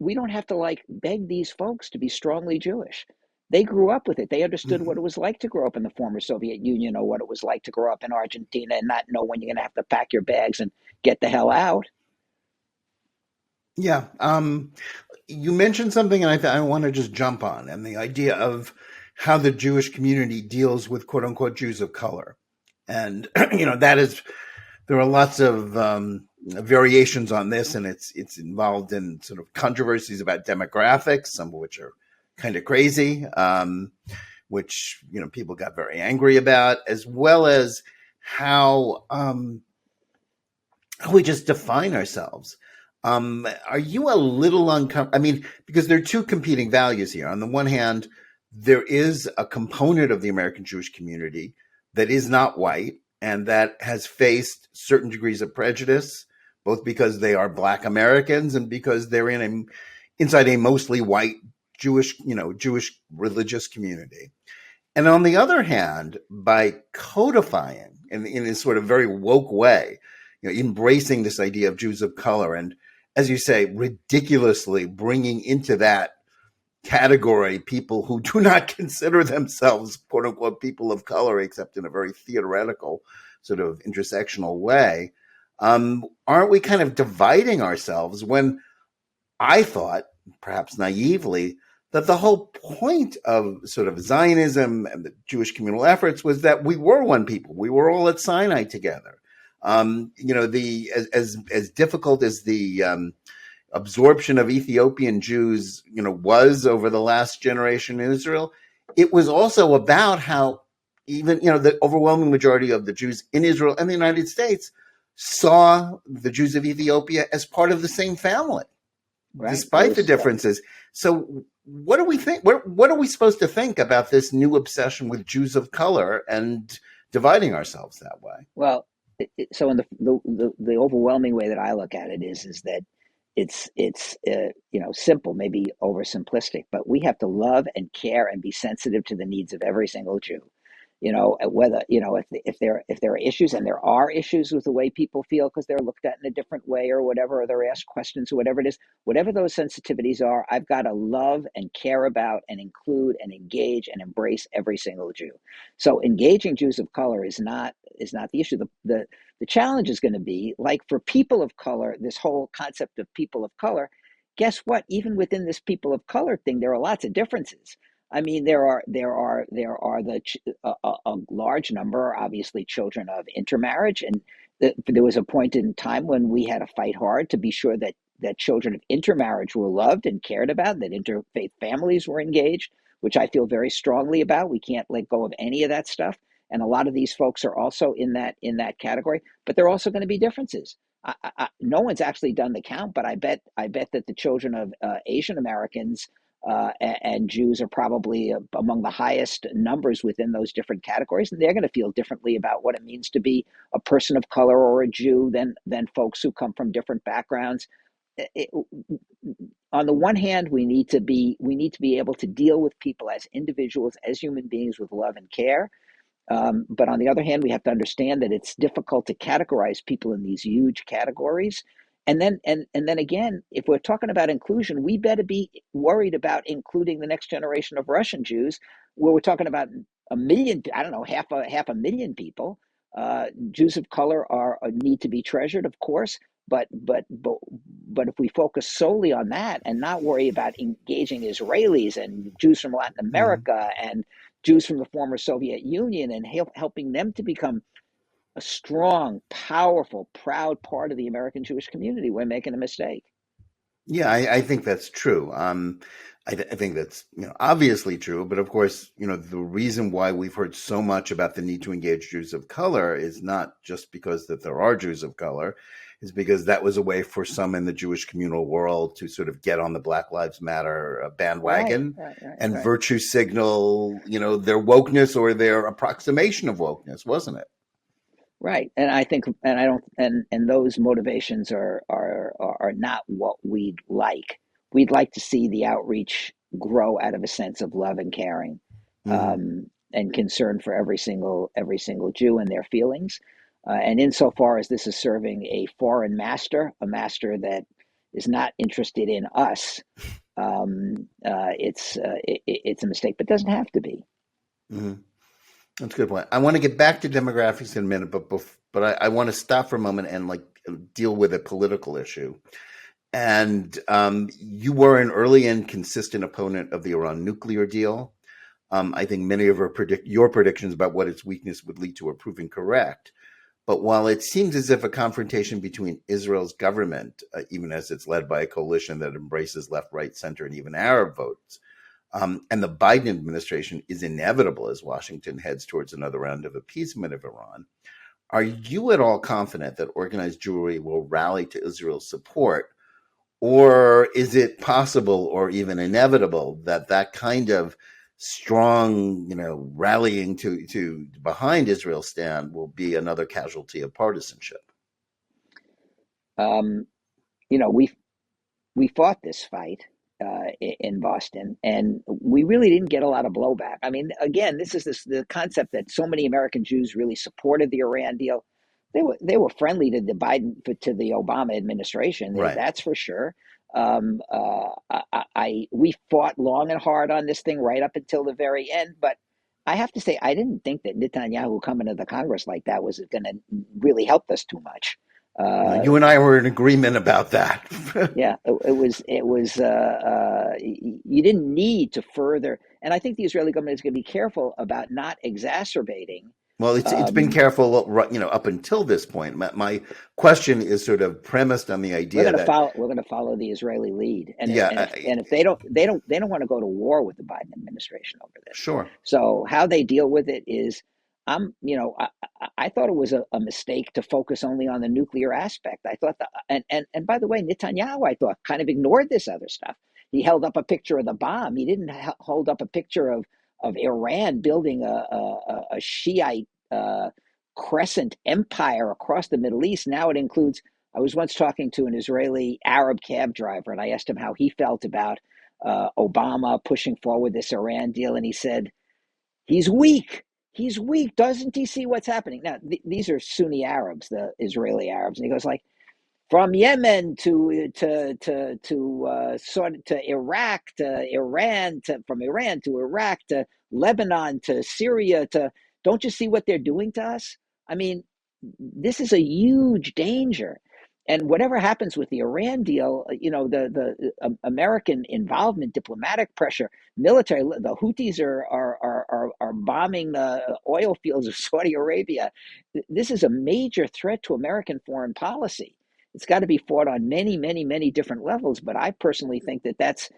we don't have to beg these folks to be strongly Jewish. They grew up with it. They understood what it was like to grow up in the former Soviet Union, or what it was like to grow up in Argentina and not know when you're going to have to pack your bags and get the hell out. Yeah. You mentioned something, and I want to just jump on, and the idea of how the Jewish community deals with quote unquote Jews of color. And there are lots of variations on this, and it's involved in sort of controversies about demographics, some of which are kind of crazy, which people got very angry about, as well as how we just define ourselves. Are you a little uncomfortable? I mean, because there are two competing values here. On the one hand, there is a component of the American Jewish community that is not white and that has faced certain degrees of prejudice, both because they are Black Americans and because they're inside a mostly white Jewish religious community. And on the other hand, by codifying in a sort of very woke way, embracing this idea of Jews of color and, as you say, ridiculously bringing into that category people who do not consider themselves, quote unquote, people of color, except in a very theoretical sort of intersectional way, aren't we kind of dividing ourselves when I thought, perhaps naively, that the whole point of sort of Zionism and the Jewish communal efforts was that we were one people. We were all at Sinai together. As difficult as the absorption of Ethiopian Jews, was over the last generation in Israel, it was also about how even, the overwhelming majority of the Jews in Israel and the United States saw the Jews of Ethiopia as part of the same family, right, despite the differences. So what do we think? What are we supposed to think about this new obsession with Jews of color and dividing ourselves that way? Well, so in the overwhelming way that I look at it is that it's simple, maybe oversimplistic, but we have to love and care and be sensitive to the needs of every single Jew. Whether if there are issues, and there are issues with the way people feel because they're looked at in a different way or whatever, or they're asked questions or whatever it is, whatever those sensitivities are, I've got to love and care about and include and engage and embrace every single Jew. So engaging Jews of color is not the issue. The challenge is going to be, like, for people of color, this whole concept of people of color. Guess what? Even within this people of color thing, there are lots of differences. I mean, there are a large number, obviously, children of intermarriage, and there was a point in time when we had to fight hard to be sure that children of intermarriage were loved and cared about, that interfaith families were engaged, which I feel very strongly about. We can't let go of any of that stuff, and a lot of these folks are also in that category. But there are also going to be differences. No one's actually done the count, but I bet that the children of Asian Americans and Jews are probably among the highest numbers within those different categories, and they're going to feel differently about what it means to be a person of color or a Jew than folks who come from different backgrounds. On the one hand, we need to be able to deal with people as individuals, as human beings, with love and care. But on the other hand, we have to understand that it's difficult to categorize people in these huge categories. And then again, if we're talking about inclusion, we better be worried about including the next generation of Russian Jews, where we're talking about a million, I don't know, half a million people. Jews of color need to be treasured, of course, but if we focus solely on that and not worry about engaging Israelis and Jews from Latin America and Jews from the former Soviet Union and helping them to become a strong, powerful, proud part of the American Jewish community, we're making a mistake. Yeah, I think that's true. I think that's obviously true, but of course, the reason why we've heard so much about the need to engage Jews of color is not just because that there are Jews of color, is because that was a way for some in the Jewish communal world to sort of get on the Black Lives Matter bandwagon and virtue signal, their wokeness or their approximation of wokeness, wasn't it? Right, and I think, and I don't, and those motivations are not what we'd like. We'd like to see the outreach grow out of a sense of love and caring, and concern for every single Jew and their feelings. And insofar as this is serving a foreign master, a master that is not interested in us, it's a mistake, but it doesn't have to be. Mm-hmm. That's a good point. I want to get back to demographics in a minute, but I want to stop for a moment and deal with a political issue. And you were an early and consistent opponent of the Iran nuclear deal. I think many of your predictions about what its weakness would lead to are proving correct. But while it seems as if a confrontation between Israel's government, even as it's led by a coalition that embraces left, right, center, and even Arab votes, and the Biden administration is inevitable as Washington heads towards another round of appeasement of Iran, are you at all confident that organized Jewry will rally to Israel's support? Or is it possible or even inevitable that that kind of strong, rallying to behind Israel's stand will be another casualty of partisanship? Um, we fought this fight in Boston, and we really didn't get a lot of blowback. I mean, again, the concept that so many American Jews really supported the Iran deal. They were friendly to the Obama administration. Right. That's for sure. We fought long and hard on this thing right up until the very end, but I have to say I didn't think that Netanyahu coming to the Congress like that was going to really help us too much. Uh, You and I were in agreement about that. yeah, you didn't need to further, and I think the Israeli government is going to be careful about not exacerbating. Well, it's been Um, careful, up until this point. My question is sort of premised on the idea that, we're going to follow the Israeli lead, yeah, and if they don't want to go to war with the Biden administration over this. sure. So how they deal with it is, I thought it was a mistake to focus only on the nuclear aspect. I thought that, and by the way, Netanyahu, I thought, kind of ignored this other stuff. He held up a picture of the bomb. He didn't hold up a picture of Iran building a Shiite crescent empire across the Middle East. Now it includes. I was once talking to an Israeli Arab cab driver, and I asked him how he felt about Obama pushing forward this Iran deal, and he said, he's weak. He's weak. Doesn't he see what's happening? Now, these are Sunni Arabs, the Israeli Arabs, and he goes like, from Yemen to Iraq to Iran to from Iran to Iraq to Lebanon to Syria to, don't you see what they're doing to us? I mean, this is a huge danger. And whatever happens with the Iran deal, American involvement, diplomatic pressure, military, the Houthis are bombing the oil fields of Saudi Arabia. This is a major threat to American foreign policy. It's got to be fought on many, many, many different levels. But I personally think that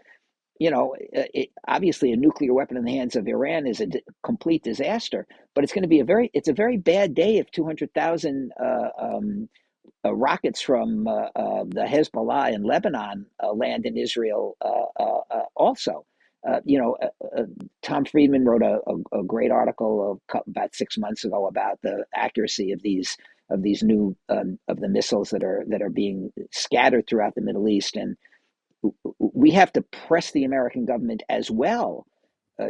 obviously a nuclear weapon in the hands of Iran is a complete disaster. But it's going to be it's a very bad day if 200,000 rockets from the Hezbollah in Lebanon land in Israel also. Tom Friedman wrote a great article about 6 months ago about the accuracy of these new of the missiles that are being scattered throughout the Middle East, and we have to press the American government as well uh,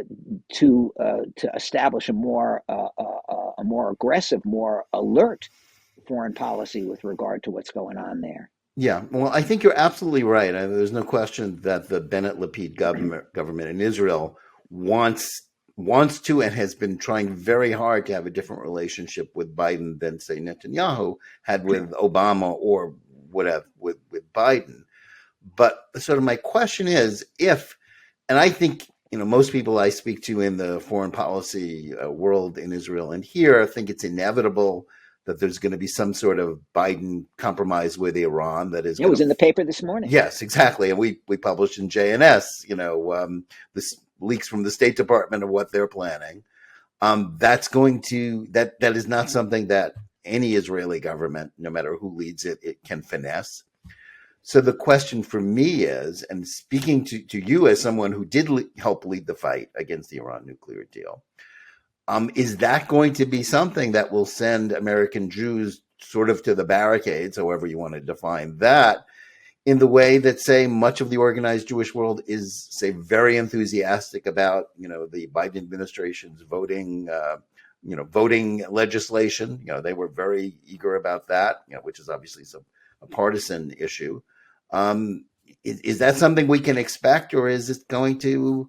to establish a more aggressive, more alert foreign policy with regard to what's going on there. Yeah, well, I think you're absolutely right. There's no question that the Bennett-Lapid government in Israel wants to and has been trying very hard to have a different relationship with Biden than, say, Netanyahu had with Obama or whatever with Biden. But sort of my question is if, and I think most people I speak to in the foreign policy world in Israel and here think it's inevitable that there's going to be some sort of Biden compromise with Iran that is It going was to. in the paper this morning. Yes, exactly. And we published in JNS, this leaks from the State Department of what they're planning. That's going to, that is not something that any Israeli government, no matter who leads it, it can finesse. So the question for me is, and speaking to you as someone who did help lead the fight against the Iran nuclear deal, is that going to be something that will send American Jews sort of to the barricades, however you want to define that, in the way that, say, much of the organized Jewish world is, say, very enthusiastic about, the Biden administration's voting legislation. They were very eager about that, which is obviously a partisan issue. Is that something we can expect, or is it going to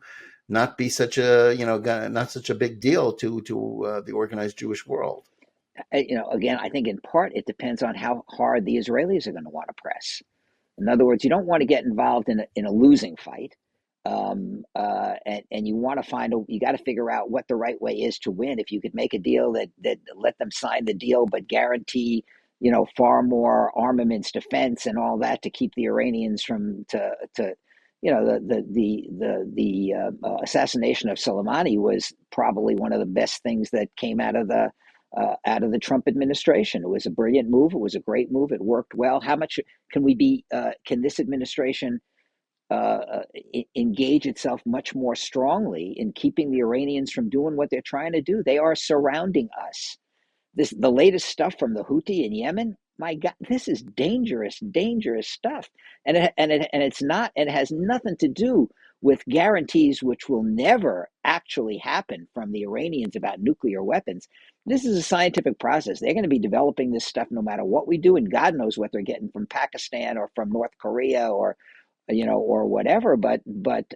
not be not such a big deal to the organized Jewish world? Again, I think in part it depends on how hard the Israelis are going to want to press. In other words, you don't want to get involved in a losing fight. And you want to you got to figure out what the right way is to win. If you could make a deal that let them sign the deal, but guarantee, far more armaments, defense, and all that to keep the Iranians from to the assassination of Soleimani was probably one of the best things that came out of the Trump administration. It was a brilliant move. It was a great move. It worked well. How much can this administration engage itself much more strongly in keeping the Iranians from doing what they're trying to do? They are surrounding us. The latest stuff from the Houthi in Yemen. My God, this is dangerous, dangerous stuff, it's not. It has nothing to do with guarantees, which will never actually happen from the Iranians about nuclear weapons. This is a scientific process. They're going to be developing this stuff no matter what we do, and God knows what they're getting from Pakistan or from North Korea or whatever,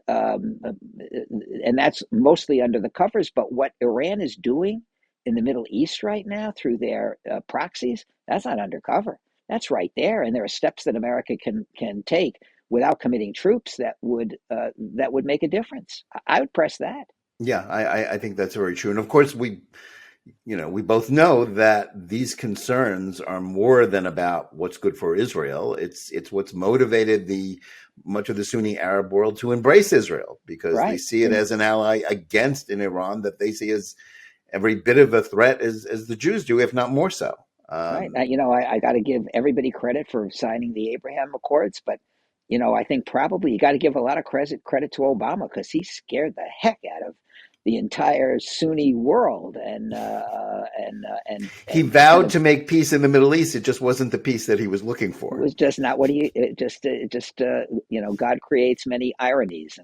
and that's mostly under the covers. But what Iran is doing in the Middle East right now through their proxies, that's not undercover. That's right there, and there are steps that America can take without committing troops that would make a difference. I would press that. Yeah, I think that's very true. And of course, we both know that these concerns are more than about what's good for Israel. It's what's motivated much of the Sunni Arab world to embrace Israel, because they see it as an ally against an Iran that they see as every bit of a threat as the Jews do, if not more so. Right. I got to give everybody credit for signing the Abraham Accords, but I think probably you got to give a lot of credit to Obama, because he scared the heck out of the entire Sunni world, and he vowed to make peace in the Middle East. It just wasn't the peace that he was looking for. It was just not what God creates many ironies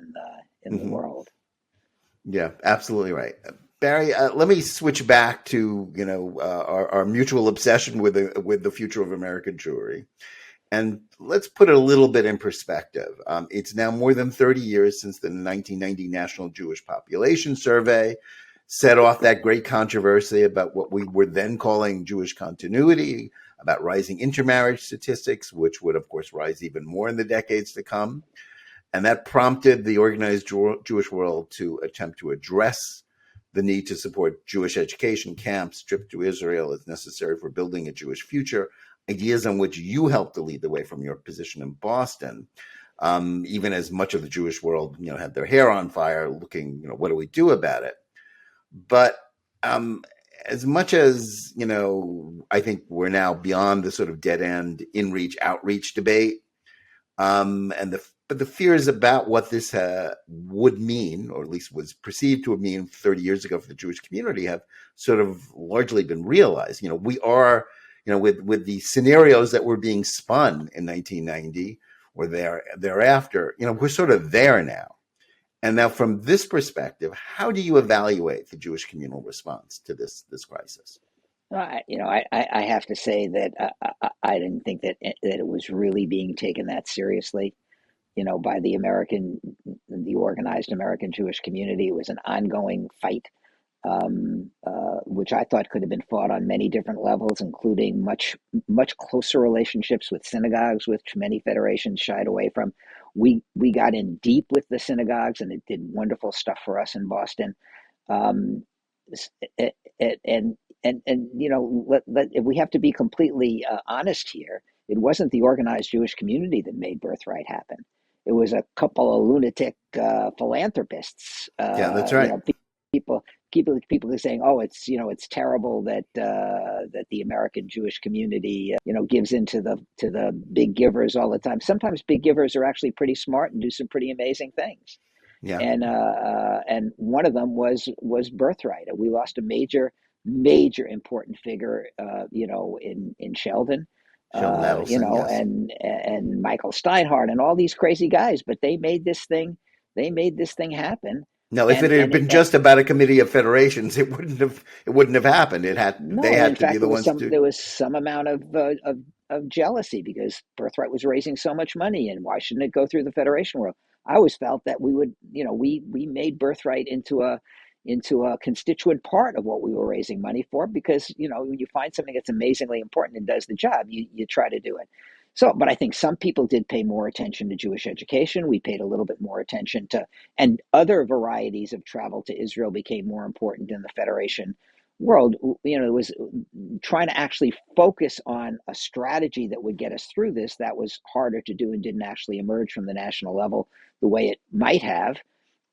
in the world. Yeah, absolutely right. Barry, let me switch back to our mutual obsession with the future of American Jewry, and let's put it a little bit in perspective. It's now more than 30 years since the 1990 National Jewish Population Survey set off that great controversy about what we were then calling Jewish continuity, about rising intermarriage statistics, which would, of course, rise even more in the decades to come. And that prompted the organized Jewish world to attempt to address the need to support Jewish education camps, trip to Israel as necessary for building a Jewish future, ideas on which you helped to lead the way from your position in Boston, even as much of the Jewish world had their hair on fire looking, what do we do about it? But as much as, I think we're now beyond the sort of dead end in-reach, outreach debate, but the fears about what this would mean, or at least was perceived to have mean 30 years ago for the Jewish community, have sort of largely been realized. We are, with the scenarios that were being spun in 1990 or thereafter, we're sort of there now. And now, from this perspective, how do you evaluate the Jewish communal response to this crisis? I have to say that I didn't think that it was really being taken that seriously, by the organized American Jewish community. It was an ongoing fight, which I thought could have been fought on many different levels, including much, much closer relationships with synagogues, which many federations shied away from. We got in deep with the synagogues, and it did wonderful stuff for us in Boston. Um, and if we have to be completely honest here, it wasn't the organized Jewish community that made Birthright happen. It was a couple of lunatic philanthropists. Yeah, that's right. People are saying, "Oh, it's terrible that the American Jewish community, gives into the big givers all the time." Sometimes big givers are actually pretty smart and do some pretty amazing things. Yeah. And one of them was Birthright. We lost a major important figure, in Sheldon. Adelson, and Michael Steinhardt and all these crazy guys, but they made this thing happen. No, if it had been just about a committee of federations, it wouldn't have happened. They had to be the ones to do. There was some amount of jealousy because Birthright was raising so much money, and why shouldn't it go through the federation world? I always felt that we would, we made Birthright into a constituent part of what we were raising money for, because when you find something that's amazingly important and does the job, you try to do it. So, but I think some people did pay more attention to Jewish education. We paid a little bit more attention to, and other varieties of travel to Israel became more important in the Federation world. It was trying to actually focus on a strategy that would get us through this. That was harder to do and didn't actually emerge from the national level the way it might have.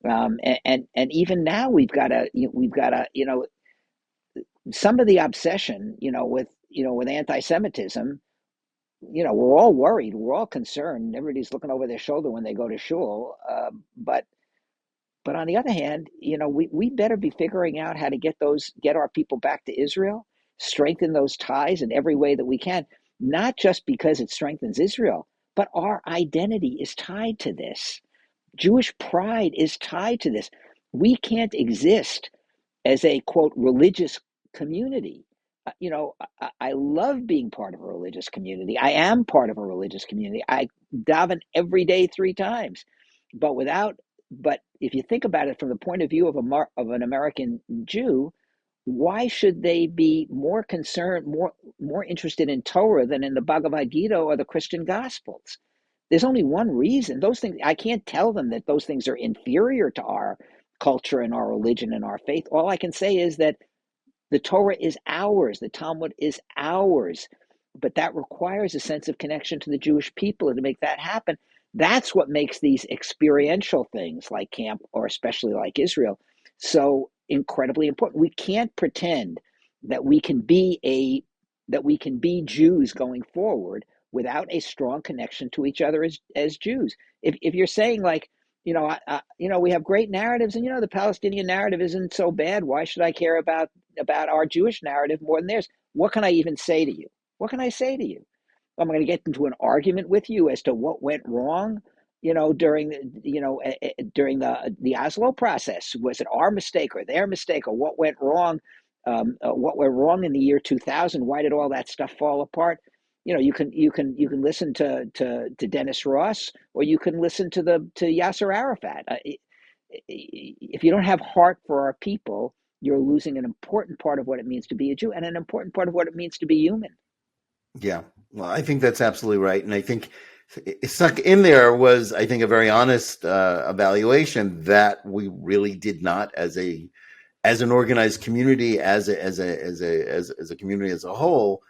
And even now some of the obsession, with anti-Semitism. We're all worried, we're all concerned. Everybody's looking over their shoulder when they go to shul. But on the other hand, we better be figuring out how to get our people back to Israel, strengthen those ties in every way that we can, not just because it strengthens Israel, but our identity is tied to this. Jewish pride is tied to this. We can't exist as a quote religious community. I love being part of a religious community. I am part of a religious community. I daven every day 3 times, but but if you think about it from the point of view of an American Jew, why should they be more concerned, more interested in Torah than in the Bhagavad Gita or the Christian Gospels? There's only one reason. Those things, I can't tell them that those things are inferior to our culture and our religion and our faith. All I can say is that the Torah is ours, the Talmud is ours, but that requires a sense of connection to the Jewish people. And to make that happen, that's what makes these experiential things like camp, or especially like Israel, so incredibly important. We can't pretend that we can be Jews going forward without a strong connection to each other as Jews. If you're saying like, we have great narratives, and the Palestinian narrative isn't so bad. Why should I care about our Jewish narrative more than theirs? What can I even say to you? What can I say to you? I'm going to get into an argument with you as to what went wrong, during the Oslo process. Was it our mistake or their mistake, or what went wrong? What went wrong in the year 2000? Why did all that stuff fall apart? You can listen to Dennis Ross, or you can listen to Yasser Arafat. If you don't have heart for our people, you're losing an important part of what it means to be a Jew and an important part of what it means to be human. Yeah, well, I think that's absolutely right. And I think stuck in there was, I think, a very honest evaluation that we really did not, as an organized community, as a community as a whole,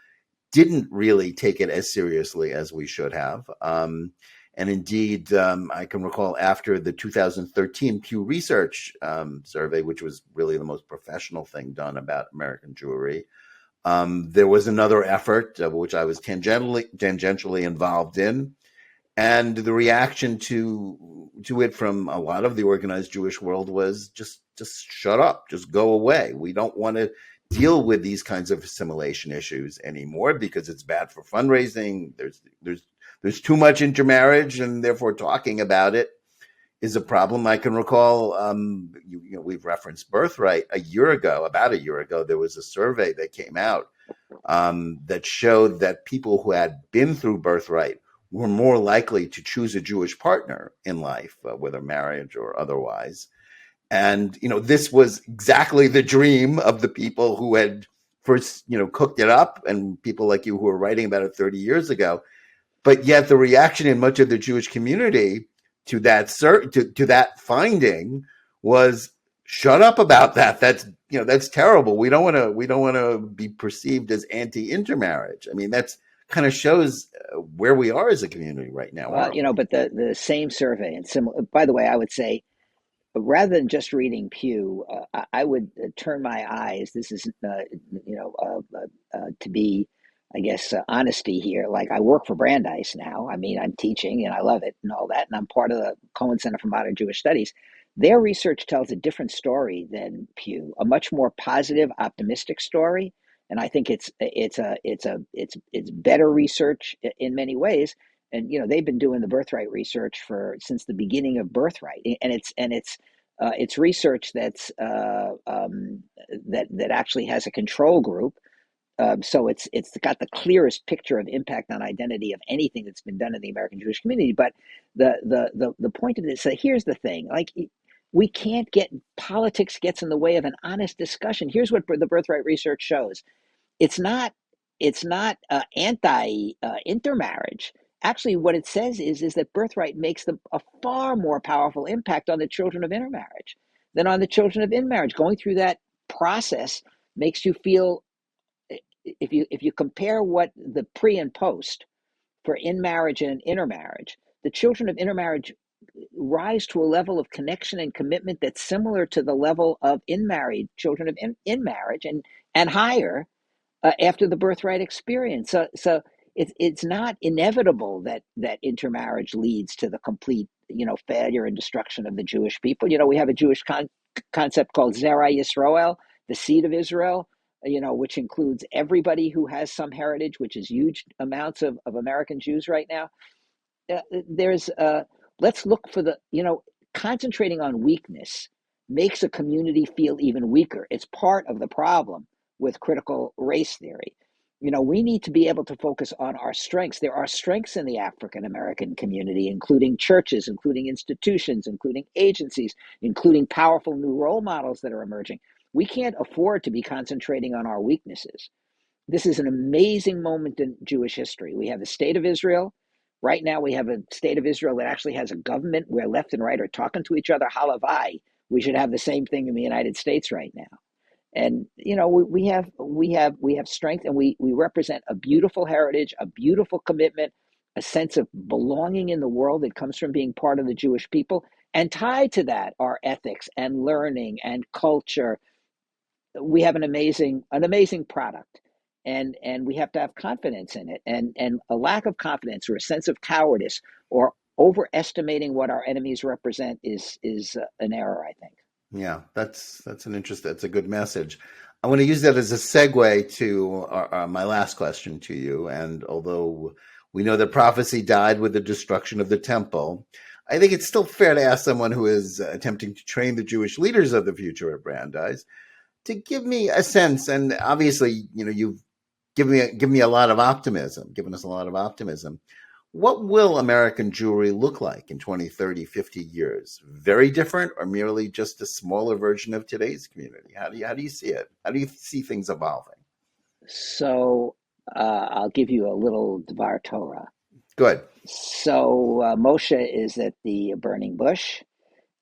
didn't really take it as seriously as we should have. And indeed, I can recall after the 2013 Pew Research survey, which was really the most professional thing done about American Jewry, there was another effort, which I was tangentially involved in. And the reaction to it from a lot of the organized Jewish world was just shut up, just go away. We don't want to deal with these kinds of assimilation issues anymore because it's bad for fundraising. There's too much intermarriage, and therefore talking about it is a problem. I can recall, we've referenced Birthright about a year ago, there was a survey that came out that showed that people who had been through Birthright were more likely to choose a Jewish partner in life, whether marriage or otherwise. And, this was exactly the dream of the people who had first, cooked it up, and people like you who were writing about it 30 years ago. But yet the reaction in much of the Jewish community to that finding was, shut up about that. That's terrible. We don't want to be perceived as anti-intermarriage. I mean, that's kind of shows where we are as a community right now. Well, but the same survey and similar. By the way, I would say, rather than just reading Pew, I would turn my eyes. This is, to be, I guess, honesty here. Like, I work for Brandeis now. I mean, I'm teaching and I love it and all that. And I'm part of the Cohen Center for Modern Jewish Studies. Their research tells a different story than Pew, a much more positive, optimistic story. And I think it's better research in many ways. And they've been doing the Birthright research since the beginning of Birthright, and it's research that actually has a control group. So it's got the clearest picture of impact on identity of anything that's been done in the American Jewish community. But the point of this, so here's the thing: like, we can't politics gets in the way of an honest discussion. Here's what the Birthright research shows: it's not it's not anti intermarriage. Actually, what it says is that birthright makes a far more powerful impact on the children of intermarriage than on the children of in-marriage. Going through that process makes you feel, if you compare what the pre and post for in-marriage and intermarriage, the children of intermarriage rise to a level of connection and commitment that's similar to the level of in-married children of in marriage, and higher after the birthright experience. So it's not inevitable that intermarriage leads to the complete failure and destruction of the Jewish people. We have a Jewish concept called Zera Yisrael, the seed of Israel. Which includes everybody who has some heritage, which is huge amounts of American Jews right now. There's let's look for concentrating on weakness makes a community feel even weaker. It's part of the problem with critical race theory. We need to be able to focus on our strengths. There are strengths in the African American community, including churches, including institutions, including agencies, including powerful new role models that are emerging. We can't afford to be concentrating on our weaknesses. This is an amazing moment in Jewish history. We have the state of Israel. Right now, we have a state of Israel that actually has a government where left and right are talking to each other. Halavai. We should have the same thing in the United States right now. And we have strength, and we represent a beautiful heritage, a beautiful commitment, a sense of belonging in the world that comes from being part of the Jewish people. And tied to that are ethics and learning and culture. We have an amazing product, and we have to have confidence in it. And a lack of confidence or a sense of cowardice or overestimating what our enemies represent is an error, I think. Yeah, that's a good message. I want to use that as a segue to my last question to you. And although we know that prophecy died with the destruction of the temple, I think it's still fair to ask someone who is attempting to train the Jewish leaders of the future at Brandeis to give me a sense. And obviously, you've given us a lot of optimism. What will American Jewry look like in 20, 30, 50 years? Very different, or merely just a smaller version of today's community? How do you see it? How do you see things evolving? So I'll give you a little Dvar Torah. Good. So Moshe is at the burning bush,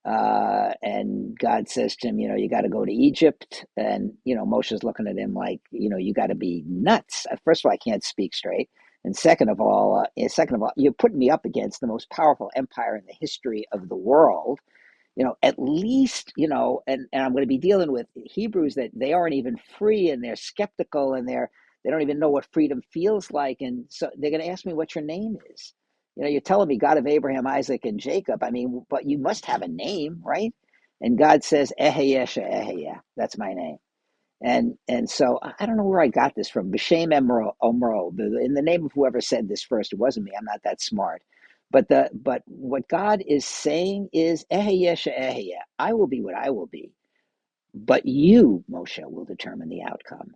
and God says to him, you got to go to Egypt. And, Moshe's looking at him like, you got to be nuts. First of all, I can't speak straight. And second of all, you're putting me up against the most powerful empire in the history of the world. At least, and I'm going to be dealing with Hebrews that they aren't even free, and they're skeptical, and they don't even know what freedom feels like. And so they're going to ask me what your name is. You're telling me God of Abraham, Isaac, and Jacob. I mean, but you must have a name, right? And God says, Eheyesha, Eheya. That's my name. And so I don't know where I got this from. B'Shem Omro, in the name of whoever said this first. It wasn't me. I'm not that smart. But what God is saying is, Eheyesha, Eheya. I will be what I will be. But you, Moshe, will determine the outcome.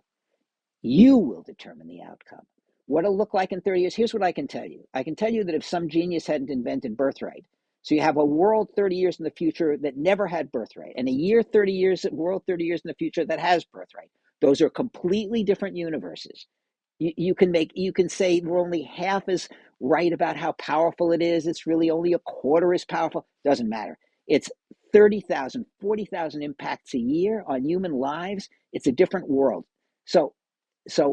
You will determine the outcome. What it'll look like in 30 years, here's what I can tell you. I can tell you that if some genius hadn't invented Birthright, so you have a world 30 years in the future that never had Birthright, and a world 30 years in the future that has Birthright. Those are completely different universes. You can say we're only half as right about how powerful it is. It's really only a quarter as powerful. Doesn't matter. It's 30,000, 40,000 impacts a year on human lives. It's a different world. So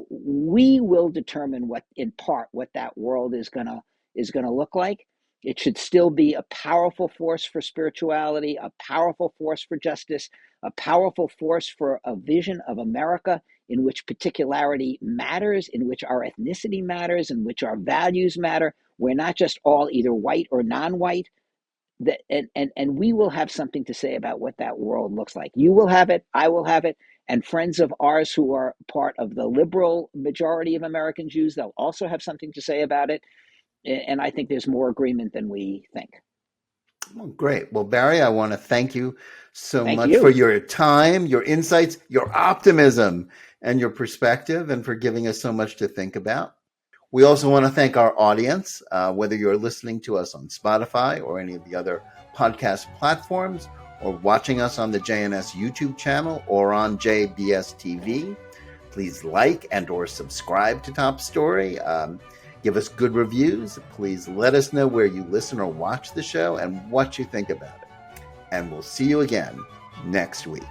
we will determine what that world is gonna look like. It should still be a powerful force for spirituality, a powerful force for justice, a powerful force for a vision of America in which particularity matters, in which our ethnicity matters, in which our values matter. We're not just all either white or non-white. And we will have something to say about what that world looks like. You will have it, I will have it, and friends of ours who are part of the liberal majority of American Jews, they'll also have something to say about it. And I think there's more agreement than we think. Well, great. Well, Barry, I want to thank you so much you. for your time, your insights, your optimism, and your perspective, and for giving us so much to think about. We also want to thank our audience, whether you're listening to us on Spotify or any of the other podcast platforms, or watching us on the JNS YouTube channel or on JBS TV. Please like and or subscribe to Top Story. Give us good reviews. Please let us know where you listen or watch the show and what you think about it. And we'll see you again next week.